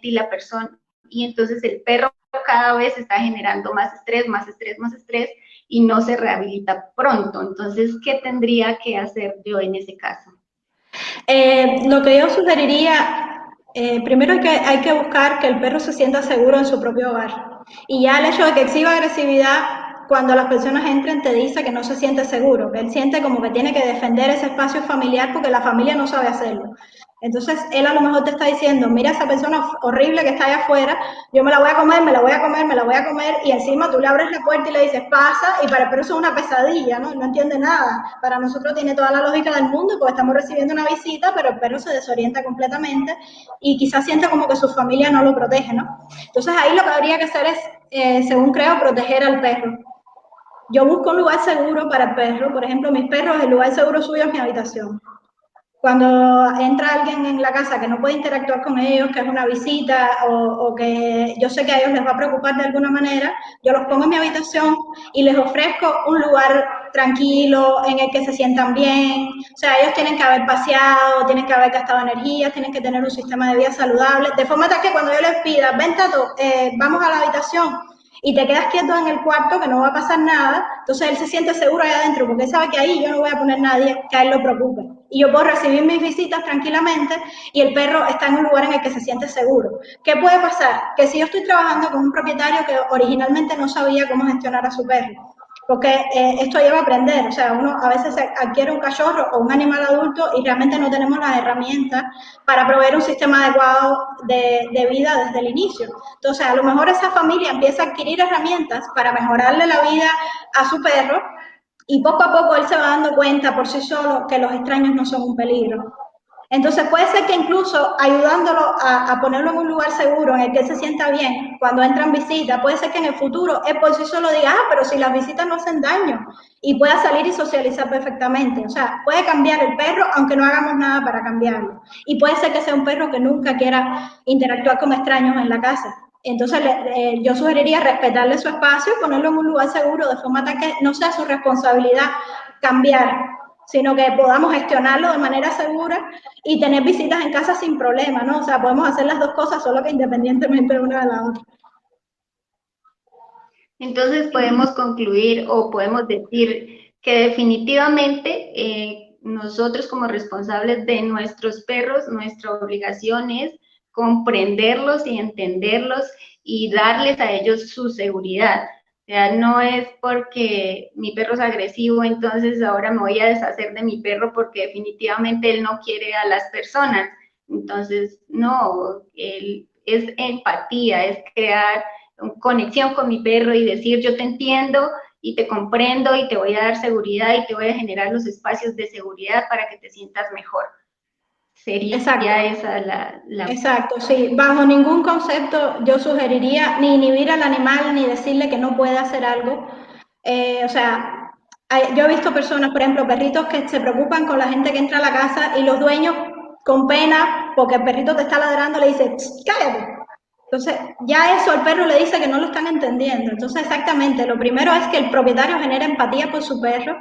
y la persona, y entonces el perro cada vez está generando más estrés, y no se rehabilita pronto. Entonces, ¿qué tendría que hacer yo en ese caso? Lo que yo sugeriría, primero hay que buscar que el perro se sienta seguro en su propio hogar. Y ya el hecho de que exhiba agresividad, cuando las personas entren, te dice que no se siente seguro, que él siente como que tiene que defender ese espacio familiar porque la familia no sabe hacerlo. Entonces, él a lo mejor te está diciendo, mira esa persona horrible que está allá afuera, yo me la voy a comer, y encima tú le abres la puerta y le dices, pasa, y para el perro eso es una pesadilla, ¿no? No entiende nada. Para nosotros tiene toda la lógica del mundo porque estamos recibiendo una visita, pero el perro se desorienta completamente y quizás siente como que su familia no lo protege, ¿no? Entonces, ahí lo que habría que hacer es, según creo, proteger al perro. Yo busco un lugar seguro para el perro. Por ejemplo, mis perros, el lugar seguro suyo es mi habitación. Cuando entra alguien en la casa que no puede interactuar con ellos, que es una visita o que yo sé que a ellos les va a preocupar de alguna manera, yo los pongo en mi habitación y les ofrezco un lugar tranquilo en el que se sientan bien. O sea, ellos tienen que haber paseado, tienen que haber gastado energía, tienen que tener un sistema de vida saludable, de forma tal que cuando yo les pida, ven Tato, vamos a la habitación, y te quedas quieto en el cuarto, que no va a pasar nada, entonces él se siente seguro ahí adentro, porque él sabe que ahí yo no voy a poner nadie que a él lo preocupe. Y yo puedo recibir mis visitas tranquilamente y el perro está en un lugar en el que se siente seguro. ¿Qué puede pasar? Que si yo estoy trabajando con un propietario que originalmente no sabía cómo gestionar a su perro, porque esto lleva a aprender, o sea, uno a veces adquiere un cachorro o un animal adulto y realmente no tenemos las herramientas para proveer un sistema adecuado de vida desde el inicio. Entonces, a lo mejor esa familia empieza a adquirir herramientas para mejorarle la vida a su perro y poco a poco él se va dando cuenta por sí solo que los extraños no son un peligro. Entonces puede ser que incluso ayudándolo a ponerlo en un lugar seguro en el que él se sienta bien cuando entran visitas, puede ser que en el futuro él por sí solo diga, pero si las visitas no hacen daño, y pueda salir y socializar perfectamente. O sea, puede cambiar el perro aunque no hagamos nada para cambiarlo. Y puede ser que sea un perro que nunca quiera interactuar con extraños en la casa. Entonces yo sugeriría respetarle su espacio y ponerlo en un lugar seguro de forma tal que no sea su responsabilidad cambiar sino que podamos gestionarlo de manera segura y tener visitas en casa sin problema, ¿no? O sea, podemos hacer las dos cosas, solo que independientemente de una de la otra. Entonces podemos concluir o podemos decir que definitivamente nosotros como responsables de nuestros perros, nuestra obligación es comprenderlos y entenderlos y darles a ellos su seguridad. O sea, no es porque mi perro es agresivo, entonces ahora me voy a deshacer de mi perro porque definitivamente él no quiere a las personas. Entonces, no, es empatía, es crear conexión con mi perro y decir yo te entiendo y te comprendo y te voy a dar seguridad y te voy a generar los espacios de seguridad para que te sientas mejor. Sería esa la... Exacto, sí. Bajo ningún concepto yo sugeriría ni inhibir al animal ni decirle que no puede hacer algo. O sea, yo he visto personas, por ejemplo, perritos que se preocupan con la gente que entra a la casa y los dueños con pena, porque el perrito te está ladrando, le dicen, cállate. Entonces, ya eso al perro le dice que no lo están entendiendo. Entonces, exactamente, lo primero es que el propietario genere empatía por su perro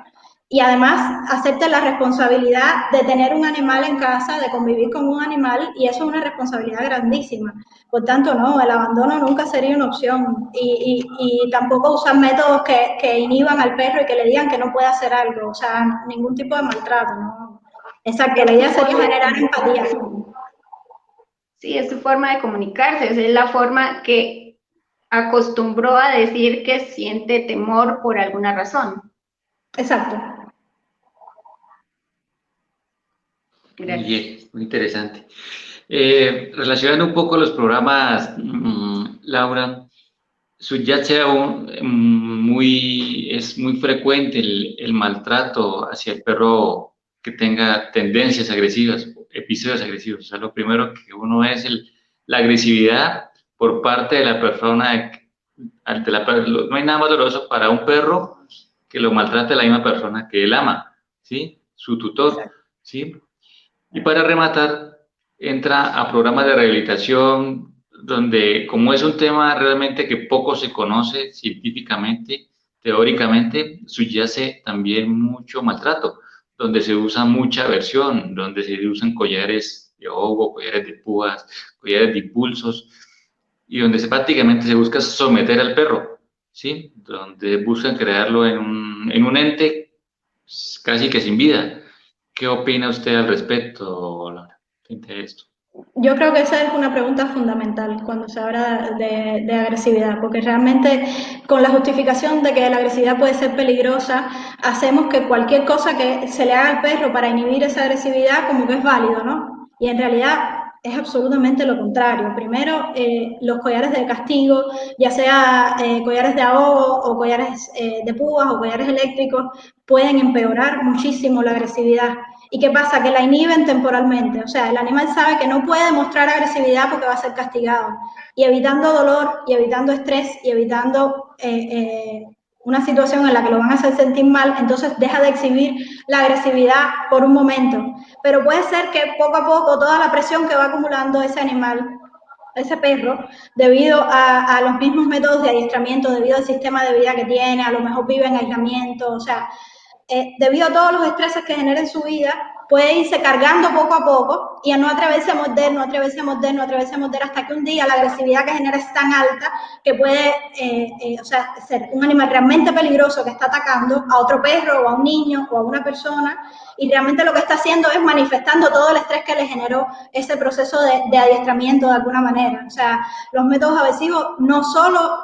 y además acepte la responsabilidad de tener un animal en casa, de convivir con un animal, y eso es una responsabilidad grandísima. Por tanto, no, el abandono nunca sería una opción y tampoco usar métodos que inhiban al perro y que le digan que no puede hacer algo, o sea, ningún tipo de maltrato, ¿no? Exacto, la idea sería generar empatía. Sí, es su forma de comunicarse, es la forma que acostumbró a decir que siente temor por alguna razón. Exacto. Gracias. Bien, muy interesante. Relacionando un poco los programas, Laura, ya sea es muy frecuente el maltrato hacia el perro que tenga tendencias agresivas, episodios agresivos. O sea, lo primero que uno es la agresividad por parte de la persona. No hay nada más doloroso para un perro que lo maltrate la misma persona que él ama, ¿sí? Su tutor, ¿sí? Y para rematar, entra a programas de rehabilitación donde, como es un tema realmente que poco se conoce científicamente, teóricamente, subyace también mucho maltrato, donde se usa mucha aversión, donde se usan collares de ahogo, collares de púas, collares de impulsos, y donde prácticamente se busca someter al perro, ¿sí? Donde buscan crearlo en un ente casi que sin vida. ¿Qué opina usted al respecto, Laura, frente a esto? Yo creo que esa es una pregunta fundamental cuando se habla de agresividad, porque realmente con la justificación de que la agresividad puede ser peligrosa, hacemos que cualquier cosa que se le haga al perro para inhibir esa agresividad como que es válido, ¿no? Y en realidad es absolutamente lo contrario. Primero, los collares de castigo, ya sea collares de ahogo o collares de púas o collares eléctricos, pueden empeorar muchísimo la agresividad. ¿Y qué pasa? Que la inhiben temporalmente. O sea, el animal sabe que no puede mostrar agresividad porque va a ser castigado. Y evitando dolor, y evitando estrés, y evitando una situación en la que lo van a hacer sentir mal, entonces deja de exhibir la agresividad por un momento. Pero puede ser que poco a poco toda la presión que va acumulando ese animal, ese perro, debido a los mismos métodos de adiestramiento, debido al sistema de vida que tiene, a lo mejor vive en aislamiento, o sea, debido a todos los estreses que genera en su vida, puede irse cargando poco a poco y a no atreverse a morder, no atreverse a morder, no atreverse a morder, hasta que un día la agresividad que genera es tan alta que puede o sea, ser un animal realmente peligroso que está atacando a otro perro o a un niño o a una persona, y realmente lo que está haciendo es manifestando todo el estrés que le generó ese proceso de adiestramiento de alguna manera. O sea, los métodos aversivos no solo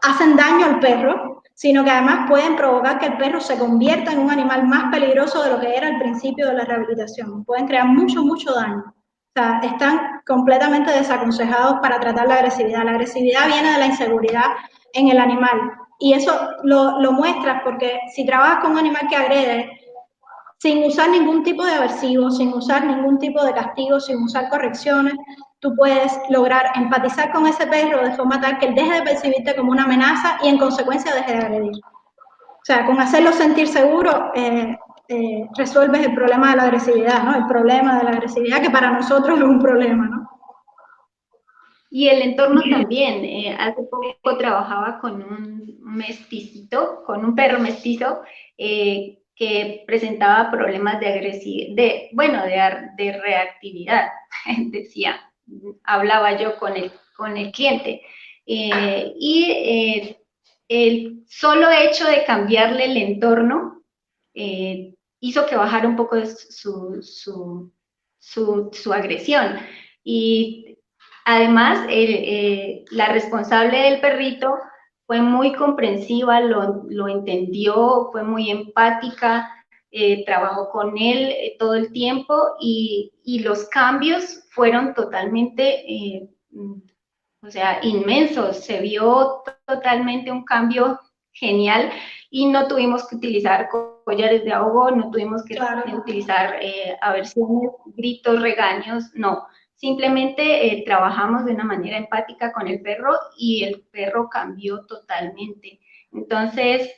hacen daño al perro, sino que además pueden provocar que el perro se convierta en un animal más peligroso de lo que era al principio de la rehabilitación. Pueden crear mucho daño. O sea, están completamente desaconsejados para tratar la agresividad. La agresividad viene de la inseguridad en el animal. Y eso lo muestras porque si trabajas con un animal que agrede, sin usar ningún tipo de aversivo, sin usar ningún tipo de castigo, sin usar correcciones, tú puedes lograr empatizar con ese perro de forma tal que él deje de percibirte como una amenaza y en consecuencia deje de agredir. O sea, con hacerlo sentir seguro, resuelves el problema de la agresividad, ¿no? El problema de la agresividad, que para nosotros es un problema, ¿no? Y el entorno también. Hace poco trabajaba con un mestizito, con un perro mestizo, que presentaba problemas de agresividad, bueno, de reactividad, decía, hablaba yo con el cliente. El solo hecho de cambiarle el entorno hizo que bajara un poco su agresión. Y además, la responsable del perrito fue muy comprensiva, lo entendió, fue muy empática, trabajó con él todo el tiempo y los cambios fueron totalmente, o sea, inmensos. Se vio totalmente un cambio genial y no tuvimos que utilizar collares de ahogo, no tuvimos que utilizar aversiones, gritos, regaños, no. Simplemente trabajamos de una manera empática con el perro y el perro cambió totalmente. Entonces,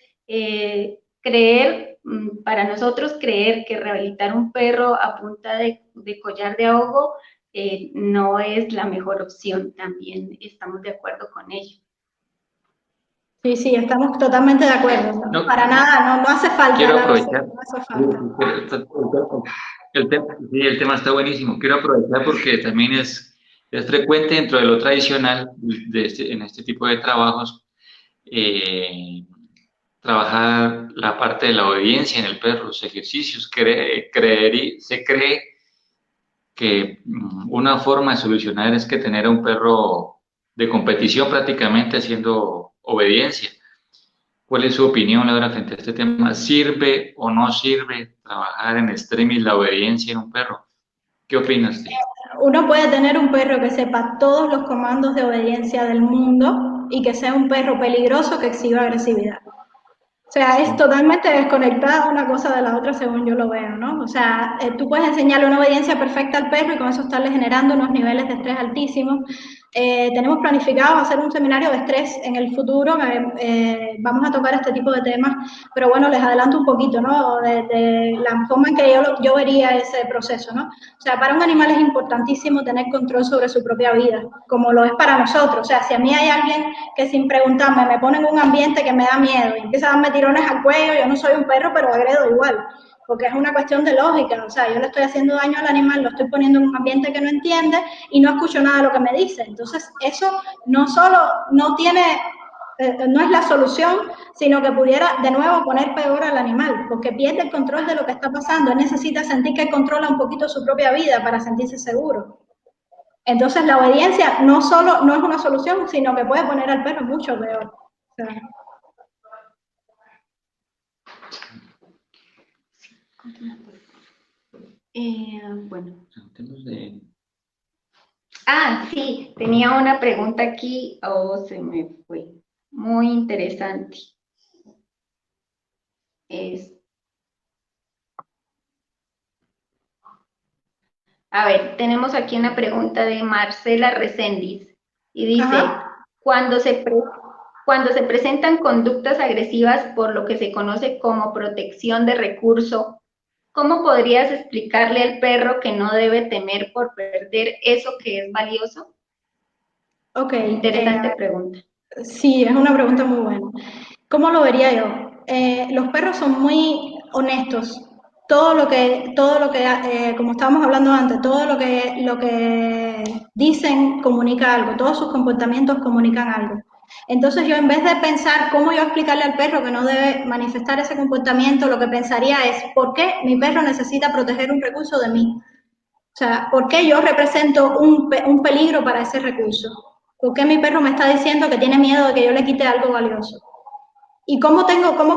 para nosotros creer que rehabilitar un perro a punta de collar de ahogo no es la mejor opción, también estamos de acuerdo con ello. Sí, sí, estamos totalmente de acuerdo. No, para nada, no hace falta. Quiero aprovechar. El tema está buenísimo. Quiero aprovechar porque también es frecuente dentro de lo tradicional en este tipo de trabajos trabajar la parte de la obediencia en el perro, los ejercicios. Se cree que una forma de solucionar es que tener a un perro de competición prácticamente haciendo obediencia. ¿Cuál es su opinión, Laura, frente a este tema? ¿Sirve o no sirve trabajar en extremis la obediencia en un perro? ¿Qué opina usted? Uno puede tener un perro que sepa todos los comandos de obediencia del mundo y que sea un perro peligroso que exhiba agresividad. O sea, es totalmente desconectada una cosa de la otra según yo lo veo, ¿no? O sea, tú puedes enseñarle una obediencia perfecta al perro y con eso estarle generando unos niveles de estrés altísimos. Tenemos planificado hacer un seminario de estrés en el futuro, vamos a tocar este tipo de temas, pero bueno, les adelanto un poquito, ¿no? De la forma en que yo vería ese proceso, ¿no? O sea, para un animal es importantísimo tener control sobre su propia vida, como lo es para nosotros. O sea, si a mí hay alguien que sin preguntarme me pone en un ambiente que me da miedo y empieza a darme tirones al cuello, yo no soy un perro, pero agredo igual. Porque es una cuestión de lógica, o sea, yo le estoy haciendo daño al animal, lo estoy poniendo en un ambiente que no entiende y no escucho nada de lo que me dice. Entonces, eso no solo no es la solución, sino que pudiera de nuevo poner peor al animal, porque pierde el control de lo que está pasando. Él necesita sentir que controla un poquito su propia vida para sentirse seguro. Entonces, la obediencia no solo no es una solución, sino que puede poner al perro mucho peor. O sea, bueno. Sí, tenía una pregunta aquí, se me fue. Muy interesante. A ver, tenemos aquí una pregunta de Marcela Reséndiz y dice, cuando se presentan conductas agresivas por lo que se conoce como protección de recurso, ¿cómo podrías explicarle al perro que no debe temer por perder eso que es valioso? Ok. Interesante pregunta. Sí, es una pregunta muy buena. ¿Cómo lo vería yo? Los perros son muy honestos. Todo lo que, como estábamos hablando antes, todo lo que dicen comunica algo, todos sus comportamientos comunican algo. Entonces yo, en vez de pensar cómo yo explicarle al perro que no debe manifestar ese comportamiento, lo que pensaría es, ¿por qué mi perro necesita proteger un recurso de mí? O sea, ¿por qué yo represento un peligro para ese recurso? ¿Por qué mi perro me está diciendo que tiene miedo de que yo le quite algo valioso? ¿Y cómo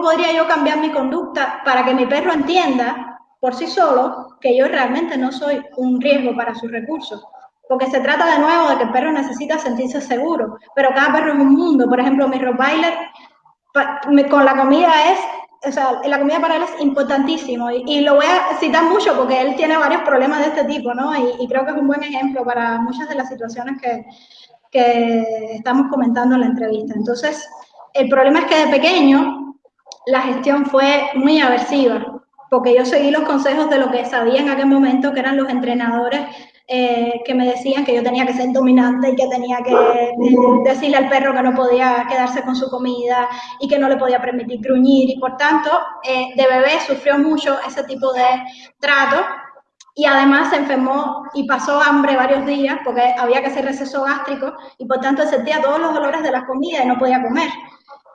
podría yo cambiar mi conducta para que mi perro entienda por sí solo que yo realmente no soy un riesgo para sus recursos? Porque se trata de nuevo de que el perro necesita sentirse seguro, pero cada perro es un mundo. Por ejemplo, mi Rottweiler con la comida o sea, la comida para él es importantísimo y lo voy a citar mucho porque él tiene varios problemas de este tipo, ¿no? Y creo que es un buen ejemplo para muchas de las situaciones que estamos comentando en la entrevista. Entonces, el problema es que de pequeño la gestión fue muy aversiva, porque yo seguí los consejos de lo que sabía en aquel momento, que eran los entrenadores que me decían que yo tenía que ser dominante y que tenía que decirle al perro que no podía quedarse con su comida y que no le podía permitir gruñir, y por tanto, de bebé sufrió mucho ese tipo de trato. Y además se enfermó y pasó hambre varios días porque había que hacer receso gástrico, y por tanto sentía todos los dolores de la comida y no podía comer.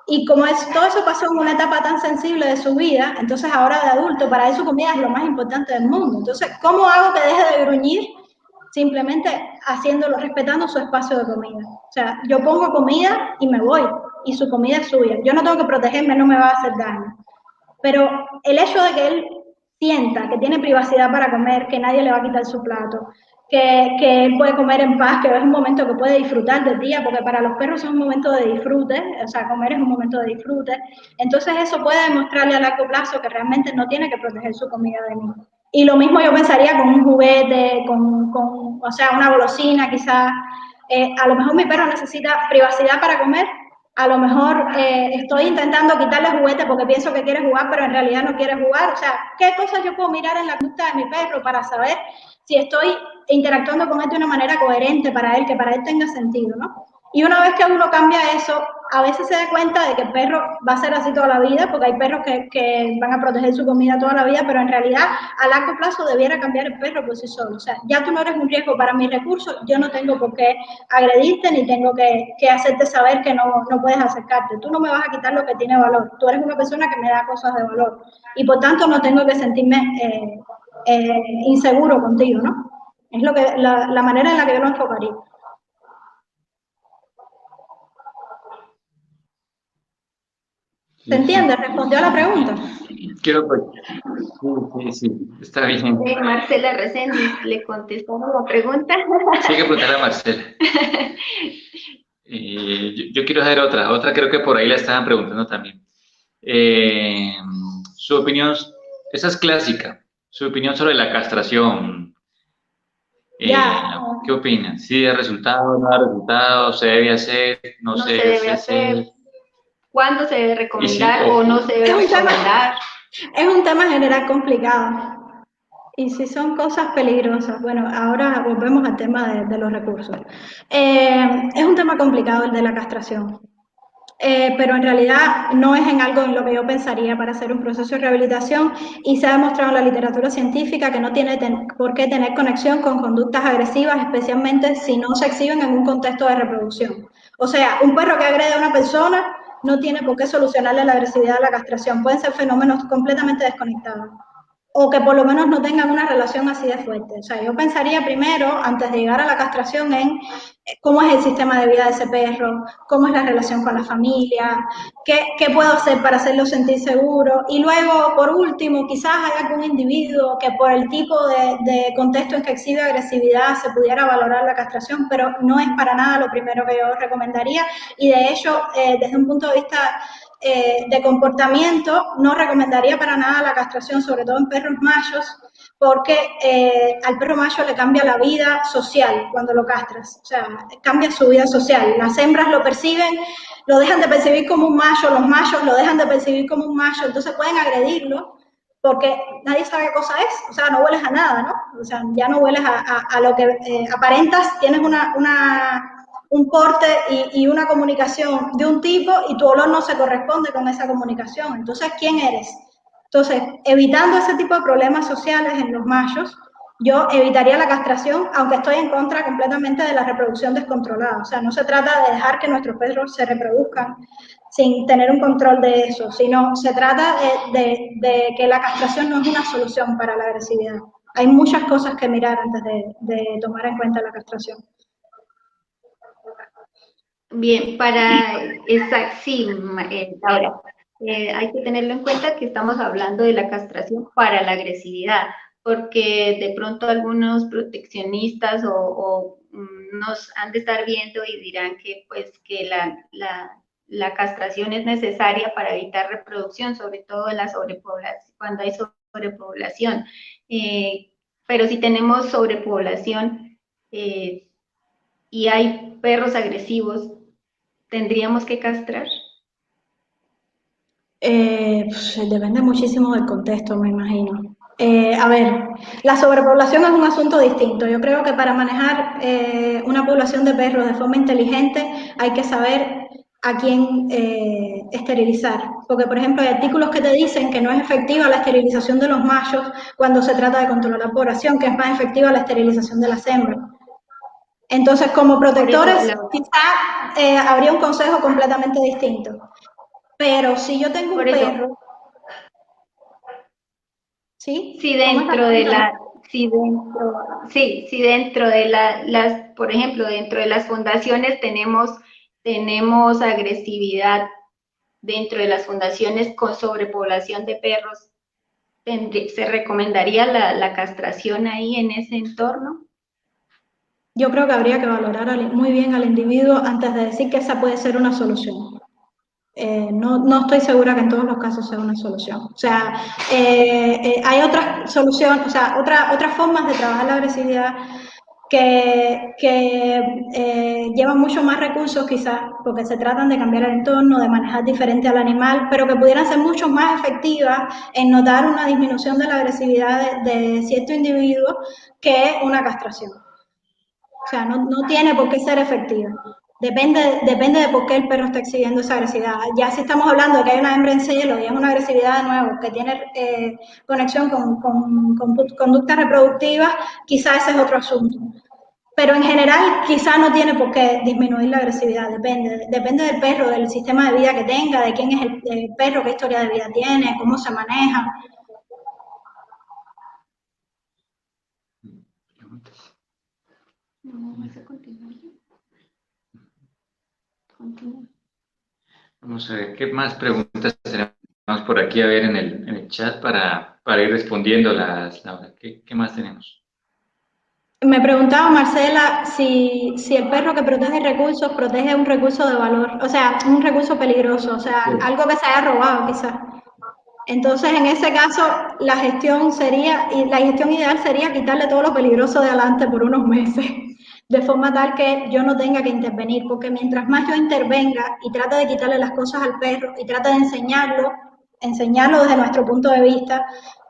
Y como todo eso pasó en una etapa tan sensible de su vida, entonces ahora de adulto, para él su comida es lo más importante del mundo. Entonces, ¿cómo hago que deje de gruñir? Simplemente haciéndolo, respetando su espacio de comida. O sea, yo pongo comida y me voy, y su comida es suya. Yo no tengo que protegerme, no me va a hacer daño. Pero el hecho de que él sienta que tiene privacidad para comer, que nadie le va a quitar su plato, que él puede comer en paz, que es un momento que puede disfrutar del día, porque para los perros es un momento de disfrute, o sea, comer es un momento de disfrute. Entonces eso puede demostrarle a largo plazo que realmente no tiene que proteger su comida de mí. Y lo mismo yo pensaría con un juguete, o sea, una golosina quizás. A lo mejor mi perro necesita privacidad para comer, a lo mejor estoy intentando quitarle juguete porque pienso que quiere jugar, pero en realidad no quiere jugar. O sea, ¿qué cosas yo puedo mirar en la conducta de mi perro para saber si estoy interactuando con él de una manera coherente para él, que para él tenga sentido, ¿no? Y una vez que uno cambia eso, a veces se da cuenta de que el perro va a ser así toda la vida, porque hay perros que van a proteger su comida toda la vida, pero en realidad a largo plazo debiera cambiar el perro por sí solo. O sea, ya tú no eres un riesgo para mis recursos, yo no tengo por qué agredirte ni tengo que hacerte saber que no puedes acercarte. Tú no me vas a quitar lo que tiene valor. Tú eres una persona que me da cosas de valor y por tanto no tengo que sentirme inseguro contigo, ¿no? Es la manera en la que yo lo enfocaría. ¿Se entiende? ¿Respondió a la pregunta? Quiero, pues, sí, está bien. Marcela Reséndiz, ¿le contestamos la pregunta? Sí, hay que preguntarle a Marcela. Yo quiero hacer otra creo que por ahí la estaban preguntando también. Su opinión, esa es clásica, su opinión sobre la castración. ¿Qué opinan? ¿Sí da resultado, no da resultado, se debe hacer, no se debe hacer? ¿Cuándo se debe recomendar o no se debe recomendar? Es un tema general complicado. Y si son cosas peligrosas, bueno, ahora volvemos al tema de los recursos. Es un tema complicado el de la castración, pero en realidad no es en algo en lo que yo pensaría para hacer un proceso de rehabilitación, y se ha demostrado en la literatura científica que no tiene por qué tener conexión con conductas agresivas, especialmente si no se exhiben en un contexto de reproducción. O sea, un perro que agrede a una persona no tiene por qué solucionarle la agresividad de la castración. Pueden ser fenómenos completamente desconectados, o que por lo menos no tengan una relación así de fuerte. O sea, yo pensaría primero, antes de llegar a la castración, en cómo es el sistema de vida de ese perro, cómo es la relación con la familia, qué puedo hacer para hacerlo sentir seguro, y luego, por último, quizás hay algún individuo que por el tipo de contexto en que exhibe agresividad se pudiera valorar la castración, pero no es para nada lo primero que yo recomendaría, y de hecho, desde un punto de vista de comportamiento, no recomendaría para nada la castración, sobre todo en perros machos, porque al perro macho le cambia la vida social cuando lo castras, o sea, cambia su vida social. Las hembras lo perciben, lo dejan de percibir como un macho, los machos lo dejan de percibir como un macho, entonces pueden agredirlo porque nadie sabe qué cosa es, o sea, no hueles a nada, ¿no? O sea, ya no hueles a lo que aparentas, tienes un porte y una comunicación de un tipo y tu olor no se corresponde con esa comunicación. Entonces, ¿quién eres? Entonces, evitando ese tipo de problemas sociales en los machos, yo evitaría la castración, aunque estoy en contra completamente de la reproducción descontrolada. O sea, no se trata de dejar que nuestros perros se reproduzcan sin tener un control de eso, sino se trata de que la castración no es una solución para la agresividad. Hay muchas cosas que mirar antes de tomar en cuenta la castración. Bien, sí, Laura, hay que tenerlo en cuenta que estamos hablando de la castración para la agresividad, porque de pronto algunos proteccionistas o nos han de estar viendo y dirán que pues que la castración es necesaria para evitar reproducción, sobre todo en la sobrepoblación, cuando hay sobrepoblación. Pero si tenemos sobrepoblación y hay perros agresivos, ¿tendríamos que castrar? Pues depende muchísimo del contexto, me imagino. A ver, la sobrepoblación es un asunto distinto. Yo creo que para manejar una población de perros de forma inteligente hay que saber a quién esterilizar. Porque, por ejemplo, hay artículos que te dicen que no es efectiva la esterilización de los machos cuando se trata de controlar población, que es más efectiva la esterilización de las hembras. Entonces, como protectores, quizá habría un consejo completamente distinto. Pero si yo tengo un perro... ¿Sí? Si dentro de las, por ejemplo, dentro de las fundaciones tenemos agresividad dentro de las fundaciones con sobrepoblación de perros, ¿se recomendaría la castración ahí en ese entorno? Yo creo que habría que valorar muy bien al individuo antes de decir que esa puede ser una solución. No estoy segura que en todos los casos sea una solución. O sea, hay otras soluciones, o sea, otras formas de trabajar la agresividad que llevan mucho más recursos quizás, porque se tratan de cambiar el entorno, de manejar diferente al animal, pero que pudieran ser mucho más efectivas en notar una disminución de la agresividad de cierto individuo que una castración. O sea, no tiene por qué ser efectiva. Depende de por qué el perro está exhibiendo esa agresividad. Ya si estamos hablando de que hay una hembra en celo y es una agresividad de nuevo que tiene conexión con conductas reproductivas, quizá ese es otro asunto. Pero en general quizá no tiene por qué disminuir la agresividad, depende del perro, del sistema de vida que tenga, de quién es el perro, qué historia de vida tiene, cómo se maneja. No, vas a continuar. Continúa. Vamos a ver, ¿qué más preguntas tenemos por aquí a ver en el chat para ir respondiéndolas, Laura? ¿Qué más tenemos? Me preguntaba Marcela si el perro que protege recursos protege un recurso de valor, o sea, un recurso peligroso, o sea, Sí. algo que se haya robado quizás. Entonces, en ese caso, la gestión ideal sería quitarle todo lo peligroso de adelante por unos meses, de forma tal que yo no tenga que intervenir, porque mientras más yo intervenga y trate de quitarle las cosas al perro y trate de enseñarlo desde nuestro punto de vista,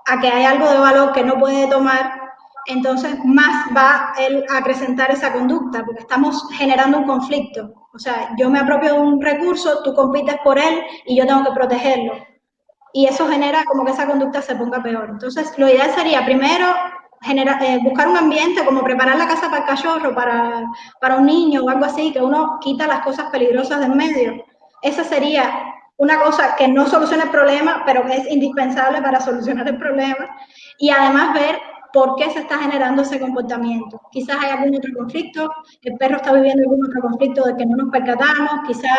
a que hay algo de valor que no puede tomar, entonces más va él a acrecentar esa conducta, porque estamos generando un conflicto. O sea, yo me apropio de un recurso, tú compites por él y yo tengo que protegerlo. Y eso genera como que esa conducta se ponga peor. Entonces, lo ideal sería primero buscar un ambiente, como preparar la casa para el cachorro, para un niño o algo así, que uno quita las cosas peligrosas del medio. Esa sería una cosa que no soluciona el problema, pero que es indispensable para solucionar el problema. Y además ver por qué se está generando ese comportamiento. Quizás hay algún otro conflicto, el perro está viviendo algún otro conflicto de que no nos percatamos, quizás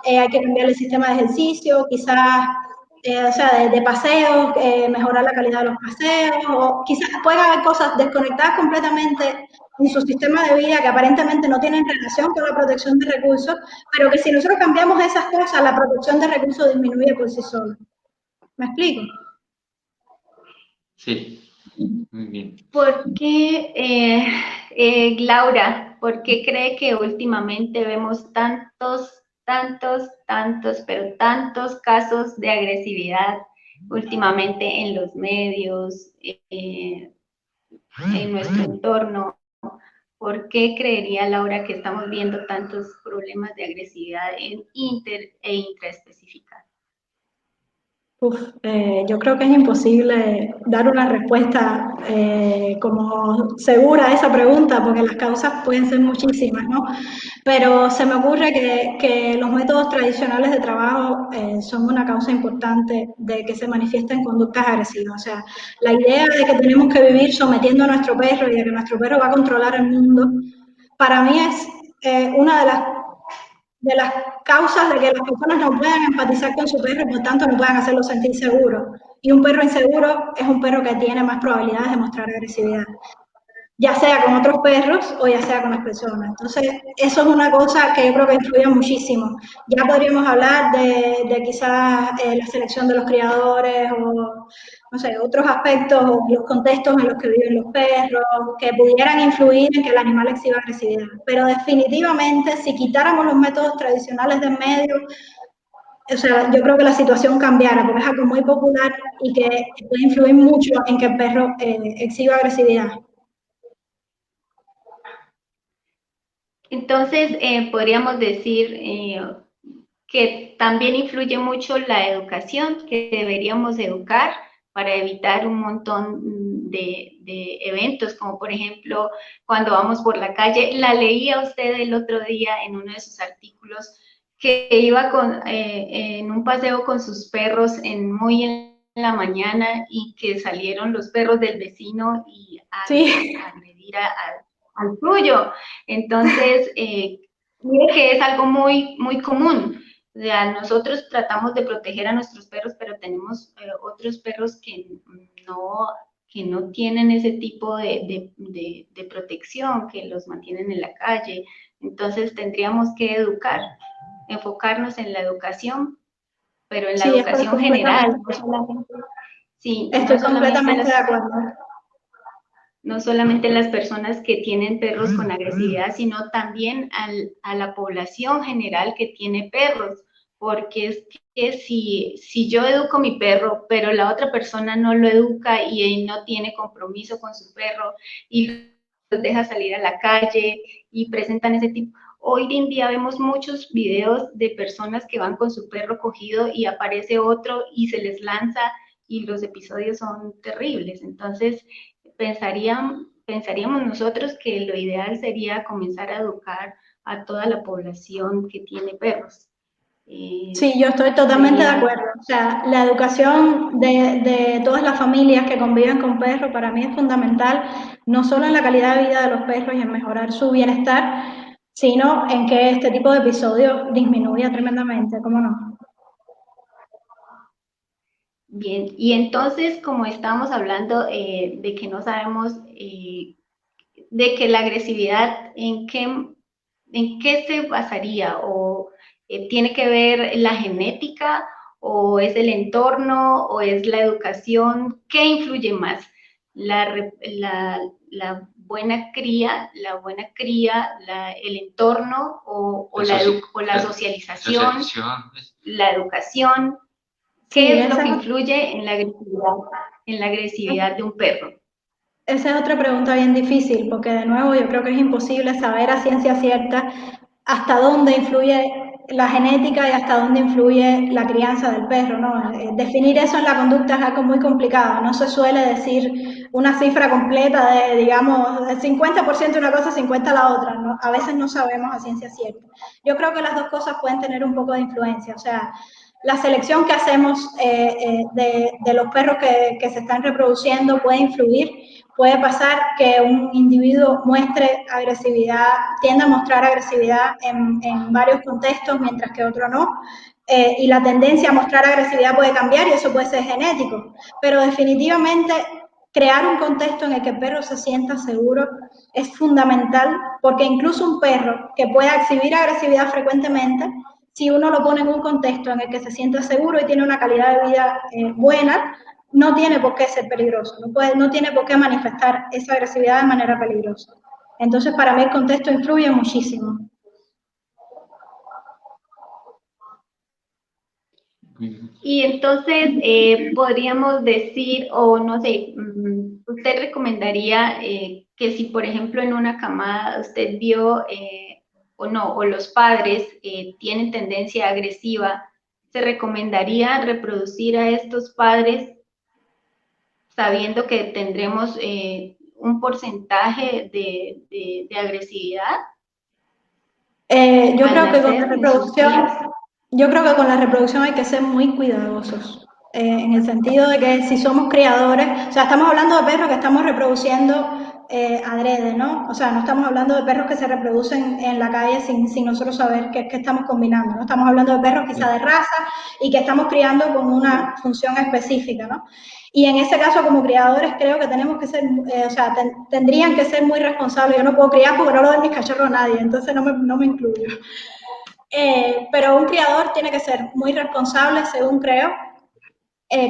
hay que cambiar el sistema de ejercicio, quizás o sea, de paseos, mejorar la calidad de los paseos, o quizás pueda haber cosas desconectadas completamente en su sistema de vida que aparentemente no tienen relación con la protección de recursos, pero que si nosotros cambiamos esas cosas, la protección de recursos disminuye por sí sola. ¿Me explico? Sí, muy bien. ¿Por qué, Laura, por qué cree que últimamente vemos tantos, pero tantos casos de agresividad últimamente en los medios, en nuestro entorno? ¿Por qué creería Laura que estamos viendo tantos problemas de agresividad en inter e intraespecífica? Yo creo que es imposible dar una respuesta como segura a esa pregunta, porque las causas pueden ser muchísimas, ¿no? Pero se me ocurre que los métodos tradicionales de trabajo son una causa importante de que se manifiesten conductas agresivas. O sea, la idea de que tenemos que vivir sometiendo a nuestro perro y de que nuestro perro va a controlar el mundo, para mí es una de las causas de que las personas no puedan empatizar con su perro y por tanto no puedan hacerlo sentir seguro. Y un perro inseguro es un perro que tiene más probabilidades de mostrar agresividad, ya sea con otros perros o ya sea con las personas. Entonces, eso es una cosa que yo creo que influye muchísimo. Ya podríamos hablar de quizás la selección de los criadores o, no sé, otros aspectos o los contextos en los que viven los perros que pudieran influir en que el animal exhiba agresividad. Pero definitivamente, si quitáramos los métodos tradicionales del medio, o sea, yo creo que la situación cambiara, porque es algo muy popular y que puede influir mucho en que el perro exhiba agresividad. Entonces, podríamos decir que también influye mucho la educación, que deberíamos educar para evitar un montón de eventos, como por ejemplo cuando vamos por la calle. La leía usted el otro día en uno de sus artículos, que iba en un paseo con sus perros muy en la mañana y que salieron los perros del vecino y Sí. agredir al suyo. Entonces, mire que es algo muy, muy común. O sea, nosotros tratamos de proteger a nuestros perros, pero tenemos otros perros que no tienen ese tipo de protección, que los mantienen en la calle. Entonces tendríamos que educar, enfocarnos en la educación, pero en la Sí, estoy educación general, completamente, sí, estoy completamente de acuerdo. no solamente las personas que tienen perros con agresividad, sino también a la población general que tiene perros, porque es que si yo educo a mi perro, pero la otra persona no lo educa y no tiene compromiso con su perro y los deja salir a la calle y presentan ese tipo. Hoy en día vemos muchos videos de personas que van con su perro cogido y aparece otro y se les lanza y los episodios son terribles. Entonces, pensaríamos nosotros que lo ideal sería comenzar a educar a toda la población que tiene perros. Sí, yo estoy totalmente de acuerdo. O sea, la educación de todas las familias que conviven con perros para mí es fundamental, no solo en la calidad de vida de los perros y en mejorar su bienestar, sino en que este tipo de episodios disminuya tremendamente, ¿cómo no? Bien, y entonces, como estamos hablando de que no sabemos, de que la agresividad, en qué se basaría? ¿O tiene que ver la genética? ¿O es el entorno? ¿O es la educación? ¿Qué influye más? La buena cría, el entorno o la socialización, la educación. Sí, ¿Qué es lo que influye en la agresividad de un perro? esa es otra pregunta bien difícil, porque de nuevo yo creo que es imposible saber a ciencia cierta hasta dónde influye la genética y hasta dónde influye la crianza del perro, ¿no? Definir eso en la conducta es algo muy complicado, no se suele decir una cifra completa de, digamos, el 50% una cosa, 50% la otra, ¿no? A veces no sabemos a ciencia cierta. Yo creo que las dos cosas pueden tener un poco de influencia, o sea, la selección que hacemos de los perros que se están reproduciendo puede influir. Puede pasar que un individuo muestre agresividad, tienda a mostrar agresividad en varios contextos, mientras que otro no. Y la tendencia a mostrar agresividad puede cambiar y eso puede ser genético. Pero definitivamente crear un contexto en el que el perro se sienta seguro es fundamental, porque incluso un perro que pueda exhibir agresividad frecuentemente, si uno lo pone en un contexto en el que se sienta seguro y tiene una calidad de vida buena, no tiene por qué ser peligroso, no tiene por qué manifestar esa agresividad de manera peligrosa. Entonces, para mí el contexto influye muchísimo. Y entonces podríamos decir, o no sé, usted recomendaría que si, por ejemplo, en una camada usted vio o no, o los padres tienen tendencia agresiva, ¿se recomendaría reproducir a estos padres sabiendo que tendremos un porcentaje de agresividad? Yo creo que con la reproducción, hay que ser muy cuidadosos, en el sentido de que si somos criadores, o sea, estamos hablando de perros que estamos reproduciendo adrede, ¿no? O sea, no estamos hablando de perros que se reproducen en la calle sin nosotros saber qué estamos combinando, ¿no? Estamos hablando de perros quizá de raza y que estamos criando con una función específica, ¿no? Y en ese caso, como criadores, creo que tenemos que ser, o sea, tendrían que ser muy responsables. Yo no puedo criar porque no lo den mis cachorros a nadie, entonces no me incluyo. Pero un criador tiene que ser muy responsable, según creo,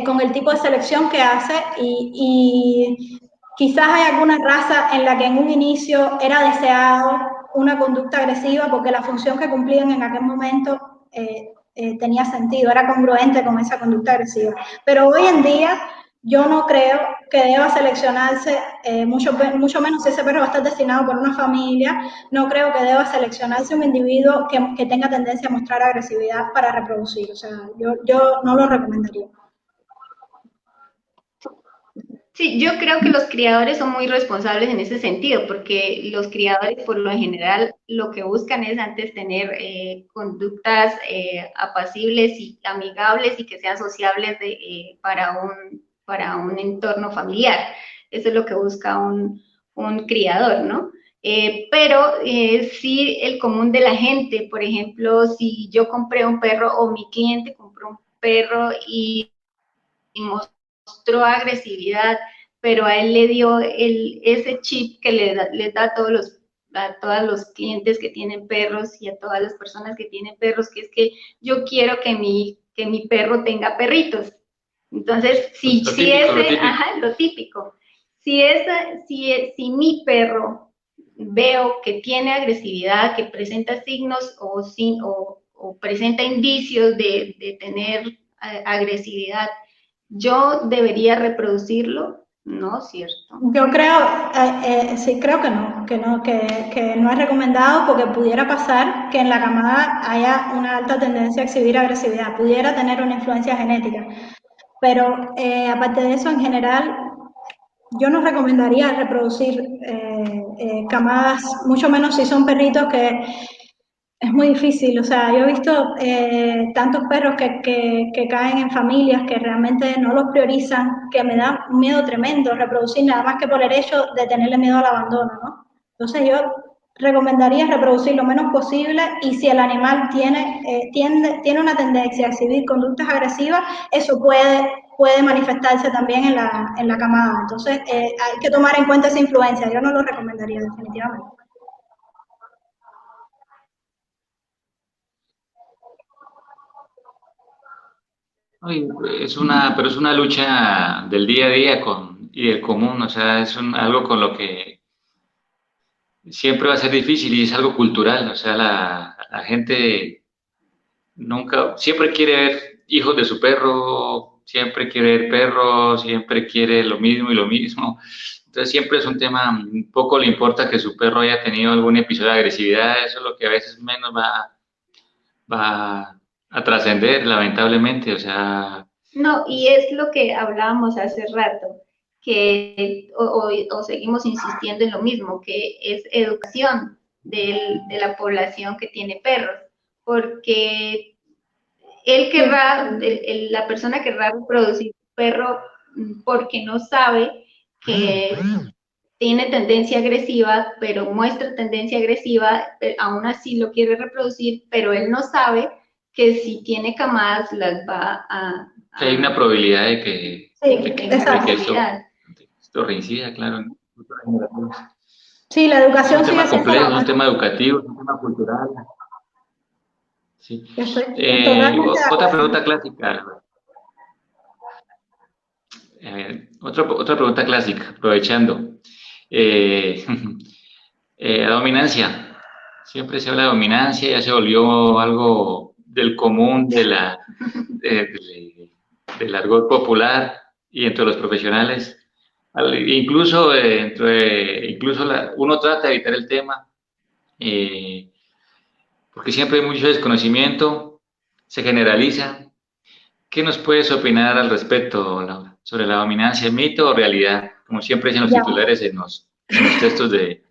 con el tipo de selección que hace y quizás hay alguna raza en la que en un inicio era deseado una conducta agresiva porque la función que cumplían en aquel momento tenía sentido, era congruente con esa conducta agresiva. Pero hoy en día yo no creo que deba seleccionarse, mucho menos si ese perro va a estar destinado por una familia, no creo que deba seleccionarse un individuo que tenga tendencia a mostrar agresividad para reproducir. O sea, yo no lo recomendaría. Sí, yo creo que los criadores son muy responsables en ese sentido, porque los criadores por lo general lo que buscan es antes tener conductas apacibles y amigables y que sean sociables para un entorno familiar. Eso es lo que busca un criador, ¿no? Pero sí el común de la gente, por ejemplo, si yo compré un perro o mi cliente compró un perro y mostró agresividad, pero a él le dio ese chip que les da a todos los clientes que tienen perros y a todas las personas que tienen perros, que es que yo quiero que mi perro tenga perritos. Entonces, si lo típico. Si mi perro veo que tiene agresividad, que presenta signos o presenta indicios de tener agresividad, yo debería reproducirlo, ¿no? ¿Cierto? Yo creo, sí, creo que no es recomendado porque pudiera pasar que en la camada haya una alta tendencia a exhibir agresividad, pudiera tener una influencia genética. Pero aparte de eso, en general, yo no recomendaría reproducir camadas, mucho menos si son perritos que es muy difícil. O sea, yo he visto tantos perros que caen en familias que realmente no los priorizan, que me da un miedo tremendo reproducir nada más que por el hecho de tenerle miedo al abandono, ¿no? Entonces yo recomendaría reproducir lo menos posible y si el animal tiene una tendencia a exhibir conductas agresivas, eso puede manifestarse también en la camada. Entonces hay que tomar en cuenta esa influencia. Yo no lo recomendaría definitivamente. Pero es una lucha del día a día y del común, o sea, algo con lo que siempre va a ser difícil y es algo cultural, o sea, la gente siempre quiere ver hijos de su perro, siempre quiere ver perros, siempre quiere lo mismo y lo mismo. Entonces siempre es un tema, un poco le importa que su perro haya tenido algún episodio de agresividad, eso es lo que a veces menos va a trascender, lamentablemente, o sea... No, y es lo que hablábamos hace rato, que o seguimos insistiendo en lo mismo, que es educación de la población que tiene perros, porque la persona querrá reproducir un perro porque no sabe que tiene tendencia agresiva, pero muestra tendencia agresiva, aún así lo quiere reproducir, pero él no sabe que si tiene camadas las va a... Hay una probabilidad de que esto reincida, claro. Sí, la educación es un tema complejo, siendo... un tema educativo, un tema cultural. Sí. Otra pregunta clásica. Otra pregunta clásica, aprovechando. La dominancia. Siempre se habla de dominancia, ya se volvió algo del común del argot popular y entre los profesionales. Incluso uno trata de evitar el tema porque siempre hay mucho desconocimiento, se generaliza. ¿Qué nos puedes opinar al respecto, Laura, sobre la dominancia, mito o realidad? Como siempre dicen los titulares en los textos de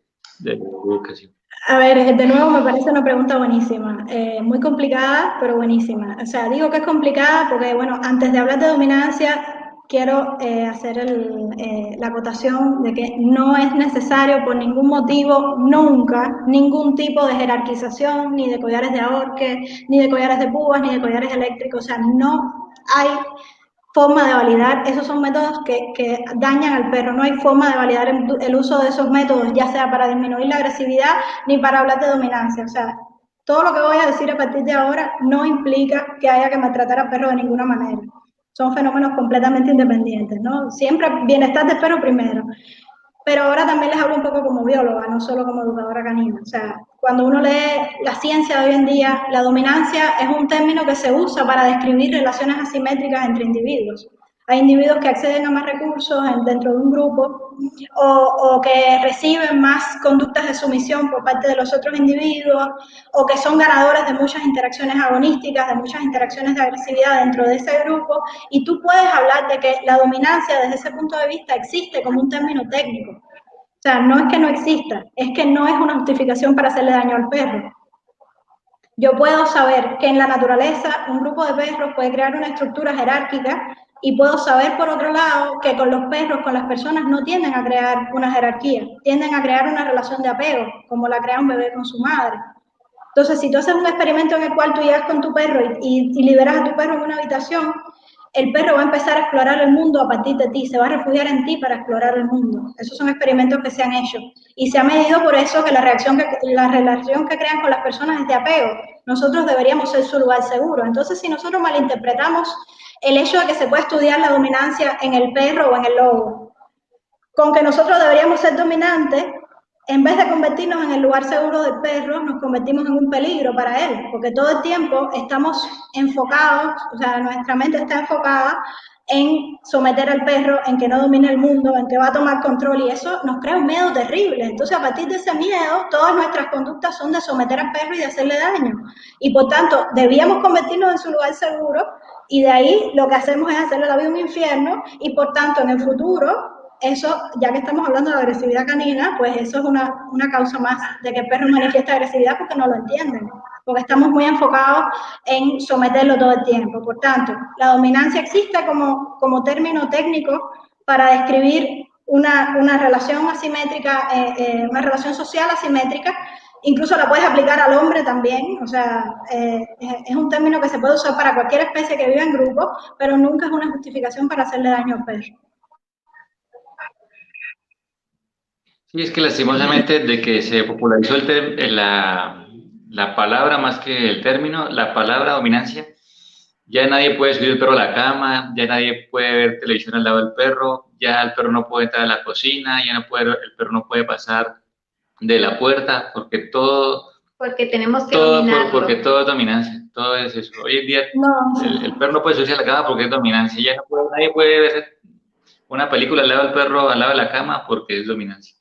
educación. A ver, de nuevo me parece una pregunta buenísima, muy complicada, pero buenísima. O sea, digo que es complicada porque, bueno, antes de hablar de dominancia, quiero hacer la acotación de que no es necesario por ningún motivo, nunca, ningún tipo de jerarquización, ni de collares de ahorque, ni de collares de púas, ni de collares eléctricos. O sea, no hay forma de validar, esos son métodos que dañan al perro, no hay forma de validar el uso de esos métodos, ya sea para disminuir la agresividad ni para hablar de dominancia. O sea, todo lo que voy a decir a partir de ahora no implica que haya que maltratar al perro de ninguna manera. Son fenómenos completamente independientes, ¿no? Siempre bienestar del perro primero. pero ahora también les hablo un poco como bióloga, no solo como educadora canina. O sea, cuando uno lee la ciencia de hoy en día, la dominancia es un término que se usa para describir relaciones asimétricas entre individuos. Hay individuos que acceden a más recursos dentro de un grupo o que reciben más conductas de sumisión por parte de los otros individuos o que son ganadores de muchas interacciones agonísticas, de muchas interacciones de agresividad dentro de ese grupo, y tú puedes hablar de que la dominancia desde ese punto de vista existe como un término técnico. O sea, no es que no exista, es que no es una justificación para hacerle daño al perro. Yo puedo saber que en la naturaleza un grupo de perros puede crear una estructura jerárquica y puedo saber, por otro lado, que con los perros, con las personas, no tienden a crear una jerarquía, tienden a crear una relación de apego, como la crea un bebé con su madre. Entonces, si tú haces un experimento en el cual tú llegas con tu perro y liberas a tu perro en una habitación, el perro va a empezar a explorar el mundo a partir de ti, se va a refugiar en ti para explorar el mundo. Esos son experimentos que se han hecho. Y se ha medido por eso que la relación que crean con las personas es de apego. Nosotros deberíamos ser su lugar seguro. Entonces, si nosotros malinterpretamos el hecho de que se puede estudiar la dominancia en el perro o en el lobo, con que nosotros deberíamos ser dominantes, en vez de convertirnos en el lugar seguro del perro, nos convertimos en un peligro para él, porque todo el tiempo estamos enfocados, o sea, nuestra mente está enfocada en someter al perro, en que no domine el mundo, en que va a tomar control, y eso nos crea un miedo terrible. Entonces, a partir de ese miedo, todas nuestras conductas son de someter al perro y de hacerle daño. Y por tanto, debíamos convertirnos en su lugar seguro, y de ahí lo que hacemos es hacerle la vida un infierno, y por tanto, en el futuro, eso, ya que estamos hablando de agresividad canina, pues eso es una causa más de que el perro manifiesta agresividad porque no lo entienden, porque estamos muy enfocados en someterlo todo el tiempo. Por tanto, la dominancia existe como término técnico para describir una relación asimétrica, una relación social asimétrica. Incluso la puedes aplicar al hombre también, o sea, es un término que se puede usar para cualquier especie que viva en grupo, pero nunca es una justificación para hacerle daño al perro. Sí, es que lastimosamente de que se popularizó la palabra más que el término, la palabra dominancia, ya nadie puede subir el perro a la cama, ya nadie puede ver televisión al lado del perro, ya el perro no puede entrar a la cocina, el perro no puede pasar de la puerta, porque porque tenemos que dominarlo. Porque todo es dominancia, todo es eso. Hoy en día el perro no puede subirse a la cama porque es dominancia, nadie puede ver una película al lado del perro, al lado de la cama, porque es dominancia.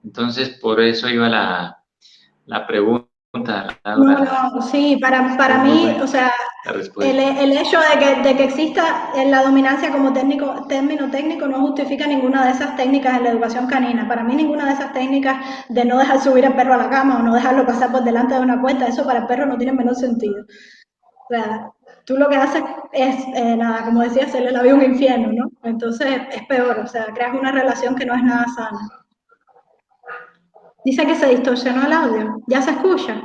Entonces, por eso iba la pregunta. Sí, para mí, o sea, el hecho de que exista la dominancia como término técnico no justifica ninguna de esas técnicas en la educación canina. Para mí, ninguna de esas técnicas de no dejar subir al perro a la cama o no dejarlo pasar por delante de una puerta, eso para el perro no tiene menor sentido. O sea, tú lo que haces es, nada, como decía, hacerle la vida un infierno, ¿no? Entonces es peor, o sea, creas una relación que no es nada sana. Dice que se distorsionó el audio. ¿Ya se escucha?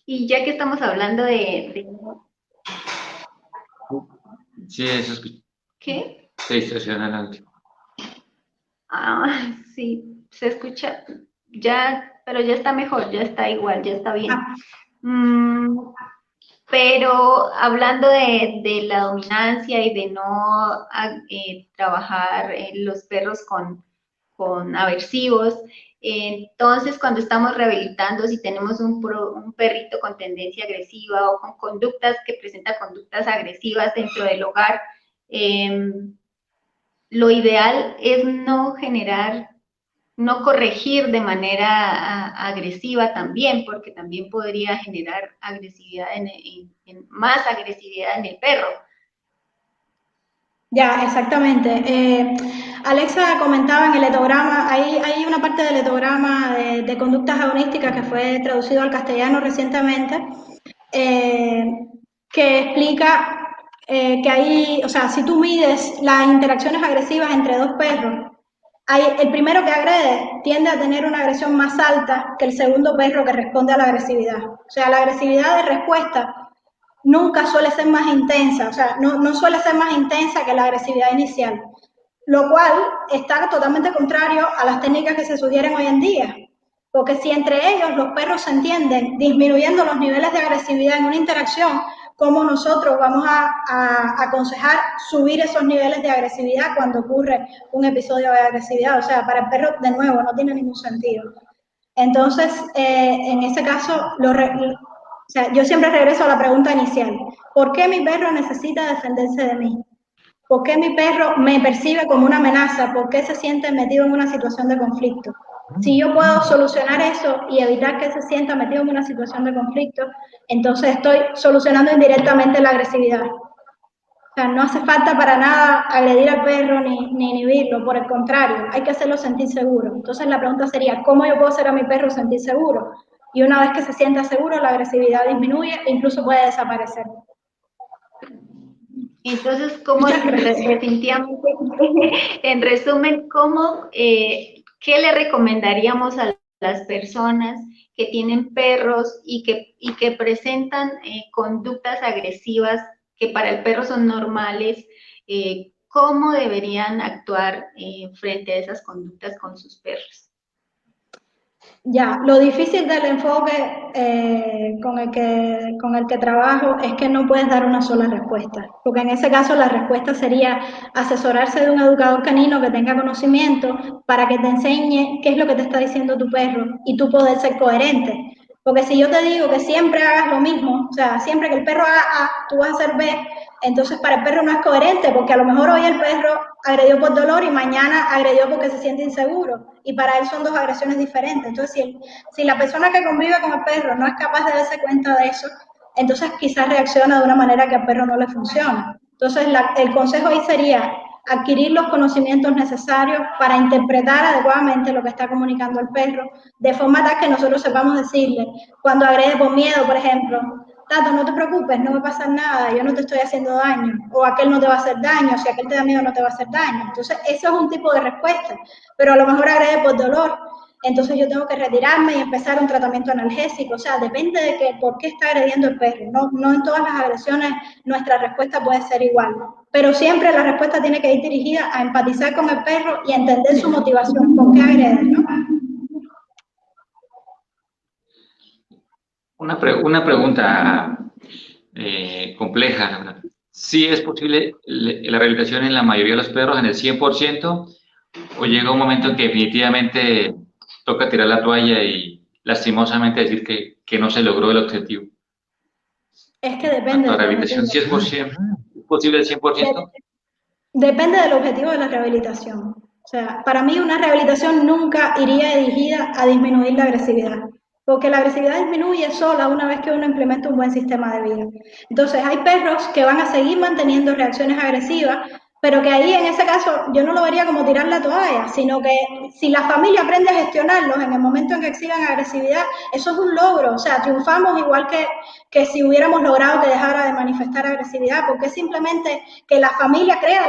Y ya que estamos hablando de... Sí, eso es... ¿Qué? Se distorsiona el audio. Ah, sí, se escucha. Ya, pero ya está mejor, ya está igual, ya está bien. Pero hablando de la dominancia y de no trabajar los perros con aversivos, entonces cuando estamos rehabilitando, si tenemos un perrito con tendencia agresiva o con conductas que presenta conductas agresivas dentro del hogar, lo ideal es no corregir de manera agresiva también, porque también podría generar agresividad más agresividad en el perro. Ya, exactamente. Alexa comentaba en el etograma, hay una parte del etograma de conductas agonísticas que fue traducido al castellano recientemente, que explica que hay, o sea, si tú mides las interacciones agresivas entre dos perros, el primero que agrede tiende a tener una agresión más alta que el segundo perro que responde a la agresividad. O sea, la agresividad de respuesta nunca suele ser más intensa, o sea, no suele ser más intensa que la agresividad inicial, lo cual está totalmente contrario a las técnicas que se sugieren hoy en día, porque si entre ellos los perros se entienden disminuyendo los niveles de agresividad en una interacción, cómo nosotros vamos a aconsejar subir esos niveles de agresividad cuando ocurre un episodio de agresividad. O sea, para el perro, de nuevo, no tiene ningún sentido. Entonces, en ese caso, o sea, yo siempre regreso a la pregunta inicial. ¿Por qué mi perro necesita defenderse de mí? ¿Por qué mi perro me percibe como una amenaza? ¿Por qué se siente metido en una situación de conflicto? Si yo puedo solucionar eso y evitar que se sienta metido en una situación de conflicto, entonces estoy solucionando indirectamente la agresividad. O sea, no hace falta para nada agredir al perro ni inhibirlo, por el contrario, hay que hacerlo sentir seguro. Entonces la pregunta sería, ¿cómo yo puedo hacer a mi perro sentir seguro? Y una vez que se sienta seguro, la agresividad disminuye e incluso puede desaparecer. Entonces, ¿cómo definitivamente, en resumen, qué le recomendaríamos a las personas que tienen perros y que presentan conductas agresivas que para el perro son normales? ¿Cómo deberían actuar frente a esas conductas con sus perros? Ya, lo difícil del enfoque con el que trabajo es que no puedes dar una sola respuesta, porque en ese caso la respuesta sería asesorarse de un educador canino que tenga conocimiento para que te enseñe qué es lo que te está diciendo tu perro y tú poder ser coherente. Porque si yo te digo que siempre hagas lo mismo, o sea, siempre que el perro haga A, tú vas a hacer B, entonces para el perro no es coherente, porque a lo mejor hoy el perro agredió por dolor y mañana agredió porque se siente inseguro, y para él son dos agresiones diferentes. Entonces, si la persona que convive con el perro no es capaz de darse cuenta de eso, entonces quizás reacciona de una manera que al perro no le funciona. Entonces, el consejo ahí sería adquirir los conocimientos necesarios para interpretar adecuadamente lo que está comunicando el perro, de forma tal que nosotros sepamos decirle, cuando agrede por miedo, por ejemplo, Tato, no te preocupes, no va a pasar nada, yo no te estoy haciendo daño, o aquel no te va a hacer daño, si aquel te da miedo no te va a hacer daño. Entonces, eso es un tipo de respuesta, pero a lo mejor agrede por dolor, entonces yo tengo que retirarme y empezar un tratamiento analgésico. O sea, depende de por qué está agrediendo el perro. No en todas las agresiones nuestra respuesta puede ser igual, pero siempre la respuesta tiene que ir dirigida a empatizar con el perro y a entender su motivación, por qué agrede, ¿no? Una pregunta compleja, la verdad. ¿Sí es posible la rehabilitación en la mayoría de los perros, en el 100%, o llega un momento en que definitivamente toca tirar la toalla y lastimosamente decir que no se logró el objetivo? Es que depende ¿La del rehabilitación objetivo. sí es posible el 100%? Depende del objetivo de la rehabilitación. O sea, para mí una rehabilitación nunca iría dirigida a disminuir la agresividad, porque la agresividad disminuye sola una vez que uno implementa un buen sistema de vida. Entonces, hay perros que van a seguir manteniendo reacciones agresivas, pero que ahí en ese caso yo no lo vería como tirar la toalla, sino que si la familia aprende a gestionarlos en el momento en que exhiban agresividad, eso es un logro. O sea, triunfamos igual que si hubiéramos logrado que dejara de manifestar agresividad, porque es simplemente que la familia crea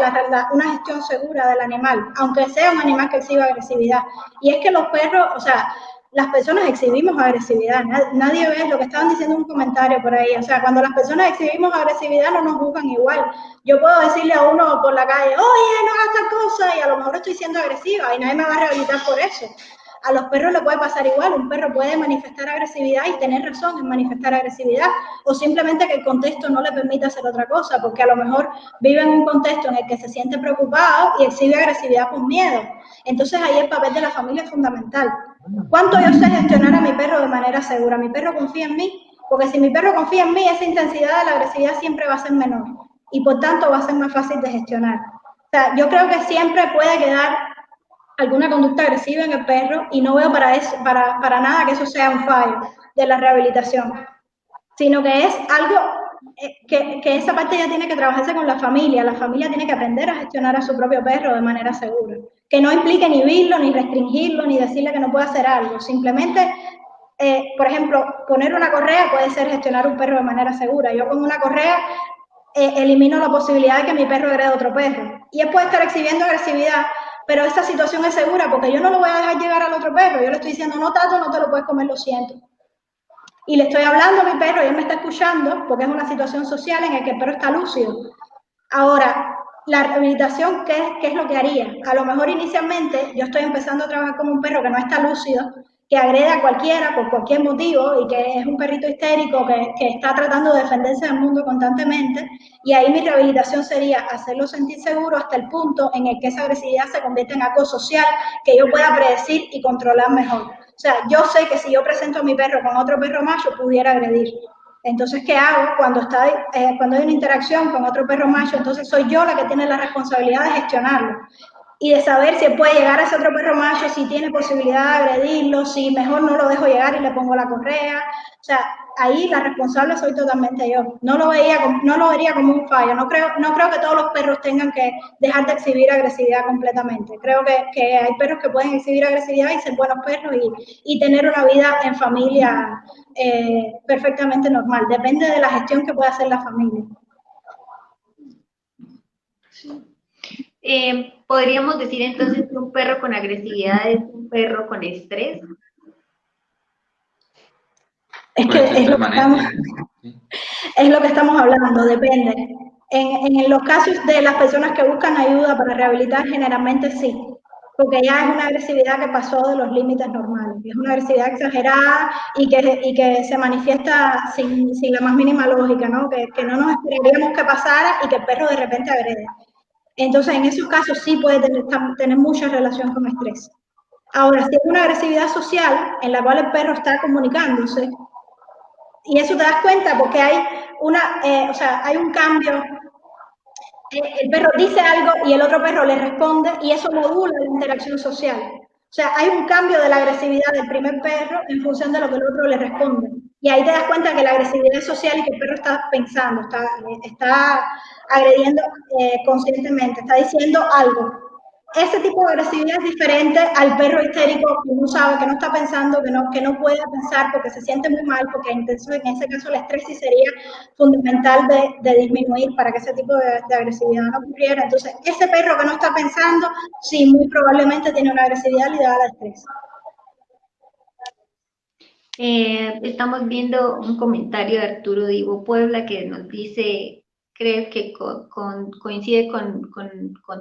una gestión segura del animal, aunque sea un animal que exhiba agresividad. Y es que los perros, o sea, las personas exhibimos agresividad, nadie ve lo que estaban diciendo en un comentario por ahí, o sea, cuando las personas exhibimos agresividad no nos juzgan igual. Yo puedo decirle a uno por la calle, oye, no hagas tal cosa, y a lo mejor estoy siendo agresiva y nadie me va a rehabilitar por eso. A los perros le puede pasar igual, un perro puede manifestar agresividad y tener razón en manifestar agresividad, o simplemente que el contexto no le permita hacer otra cosa, porque a lo mejor vive en un contexto en el que se siente preocupado y exhibe agresividad por miedo. Entonces ahí el papel de la familia es fundamental. ¿Cuánto yo sé gestionar a mi perro de manera segura? ¿Mi perro confía en mí? Porque si mi perro confía en mí, esa intensidad de la agresividad siempre va a ser menor y por tanto va a ser más fácil de gestionar. O sea, yo creo que siempre puede quedar alguna conducta agresiva en el perro y no veo para nada que eso sea un fallo de la rehabilitación, sino que es algo que esa parte ya tiene que trabajarse con la familia tiene que aprender a gestionar a su propio perro de manera segura, que no implique inhibirlo, ni restringirlo, ni decirle que no puede hacer algo, simplemente, por ejemplo, poner una correa puede ser gestionar un perro de manera segura. Yo con una correa elimino la posibilidad de que mi perro agreda a otro perro, y él puede estar exhibiendo agresividad, pero esa situación es segura porque yo no lo voy a dejar llegar al otro perro, yo le estoy diciendo, no, Tato, no te lo puedes comer, lo siento. Y le estoy hablando a mi perro y él me está escuchando porque es una situación social en la que el perro está lúcido. Ahora, la rehabilitación, ¿qué es lo que haría? A lo mejor inicialmente yo estoy empezando a trabajar con un perro que no está lúcido que agrede a cualquiera por cualquier motivo y que es un perrito histérico que está tratando de defenderse del mundo constantemente, y ahí mi rehabilitación sería hacerlo sentir seguro hasta el punto en el que esa agresividad se convierte en algo social que yo pueda predecir y controlar mejor. O sea, yo sé que si yo presento a mi perro con otro perro macho, pudiera agredir. Entonces, ¿qué hago? Cuando hay una interacción con otro perro macho, entonces soy yo la que tiene la responsabilidad de gestionarlo y de saber si puede llegar a ese otro perro macho, si tiene posibilidad de agredirlo, si mejor no lo dejo llegar y le pongo la correa. O sea, ahí la responsable soy totalmente yo. No lo vería como un fallo. No creo que todos los perros tengan que dejar de exhibir agresividad completamente. Creo que hay perros que pueden exhibir agresividad y ser buenos perros y tener una vida en familia perfectamente normal. Depende de la gestión que pueda hacer la familia. ¿Podríamos decir entonces que un perro con agresividad es un perro con estrés? Es que es lo que estamos hablando, depende. En los casos de las personas que buscan ayuda para rehabilitar, generalmente sí, porque ya es una agresividad que pasó de los límites normales, es una agresividad exagerada y que se manifiesta sin la más mínima lógica, ¿no? Que no nos esperaríamos que pasara y que el perro de repente agrede. Entonces, en esos casos sí puede tener mucha relación con estrés. Ahora, si es una agresividad social en la cual el perro está comunicándose, y eso te das cuenta porque hay hay un cambio. El perro dice algo y el otro perro le responde y eso modula la interacción social. O sea, hay un cambio de la agresividad del primer perro en función de lo que el otro le responde. Y ahí te das cuenta que la agresividad es social y que el perro está pensando, está agrediendo conscientemente, está diciendo algo. Ese tipo de agresividad es diferente al perro histérico que no sabe, que no está pensando, que no puede pensar porque se siente muy mal, porque entonces en ese caso el estrés sí sería fundamental de disminuir para que ese tipo de agresividad no ocurriera. Entonces, ese perro que no está pensando, sí, muy probablemente tiene una agresividad ligada al estrés. Estamos viendo un comentario de Arturo Divo Puebla que nos dice, creo que coincide con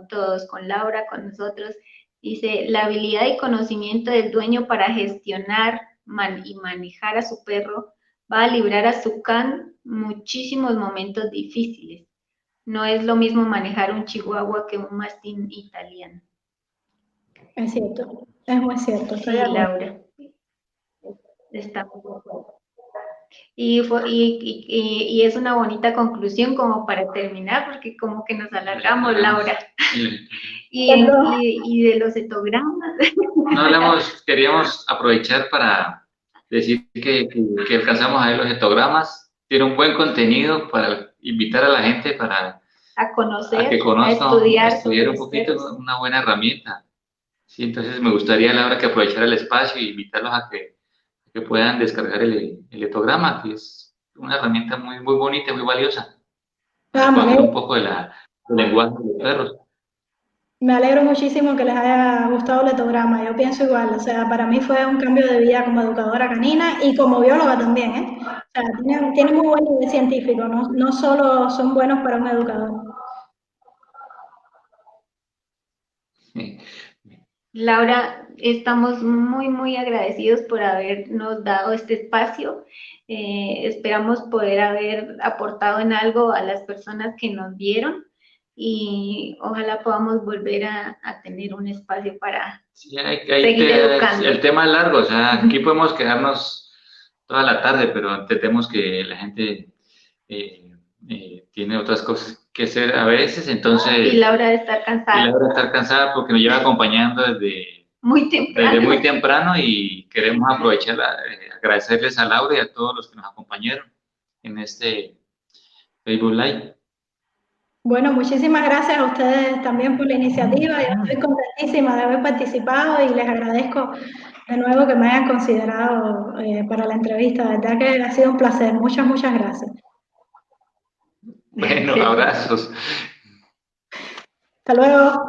todos, con Laura, con nosotros, dice, la habilidad y conocimiento del dueño para gestionar y manejar a su perro va a librar a su can muchísimos momentos difíciles. No es lo mismo manejar un chihuahua que un mastín italiano. Es cierto, es muy cierto. Sí, Laura. Estamos de acuerdo. Y es una bonita conclusión como para terminar, porque como que nos alargamos, Laura. Y de los cetogramas. No queríamos aprovechar para decir que alcanzamos a ver los cetogramas. Tiene un buen contenido para invitar a la gente a conocer, a que conozcan, a estudiar un poquito, una buena herramienta. Sí, entonces me gustaría, Laura, que aprovechara el espacio y invitarlos a que puedan descargar el etograma, que es una herramienta muy, muy bonita, muy valiosa, para conocer un poco del lenguaje de los perros. Me alegro muchísimo que les haya gustado el etograma. Yo pienso igual, o sea, para mí fue un cambio de vida como educadora canina y como bióloga también, ¿eh? O sea, tiene muy buen nivel científico, no solo son buenos para un educador. Laura, estamos muy, muy agradecidos por habernos dado este espacio. Esperamos poder haber aportado en algo a las personas que nos vieron y ojalá podamos volver a tener un espacio para seguir educando. El tema es largo, o sea, aquí podemos quedarnos toda la tarde, pero entendemos que la gente tiene otras cosas que hacer a veces, entonces... Y Laura de estar cansada. Y Laura de estar cansada porque nos lleva acompañando desde muy temprano y queremos aprovechar, agradecerles a Laura y a todos los que nos acompañaron en este Facebook Live. Bueno, muchísimas gracias a ustedes también por la iniciativa. Yo estoy contentísima de haber participado y les agradezco de nuevo que me hayan considerado para la entrevista. De verdad que ha sido un placer. Muchas, muchas gracias. Bueno, abrazos. Hasta luego.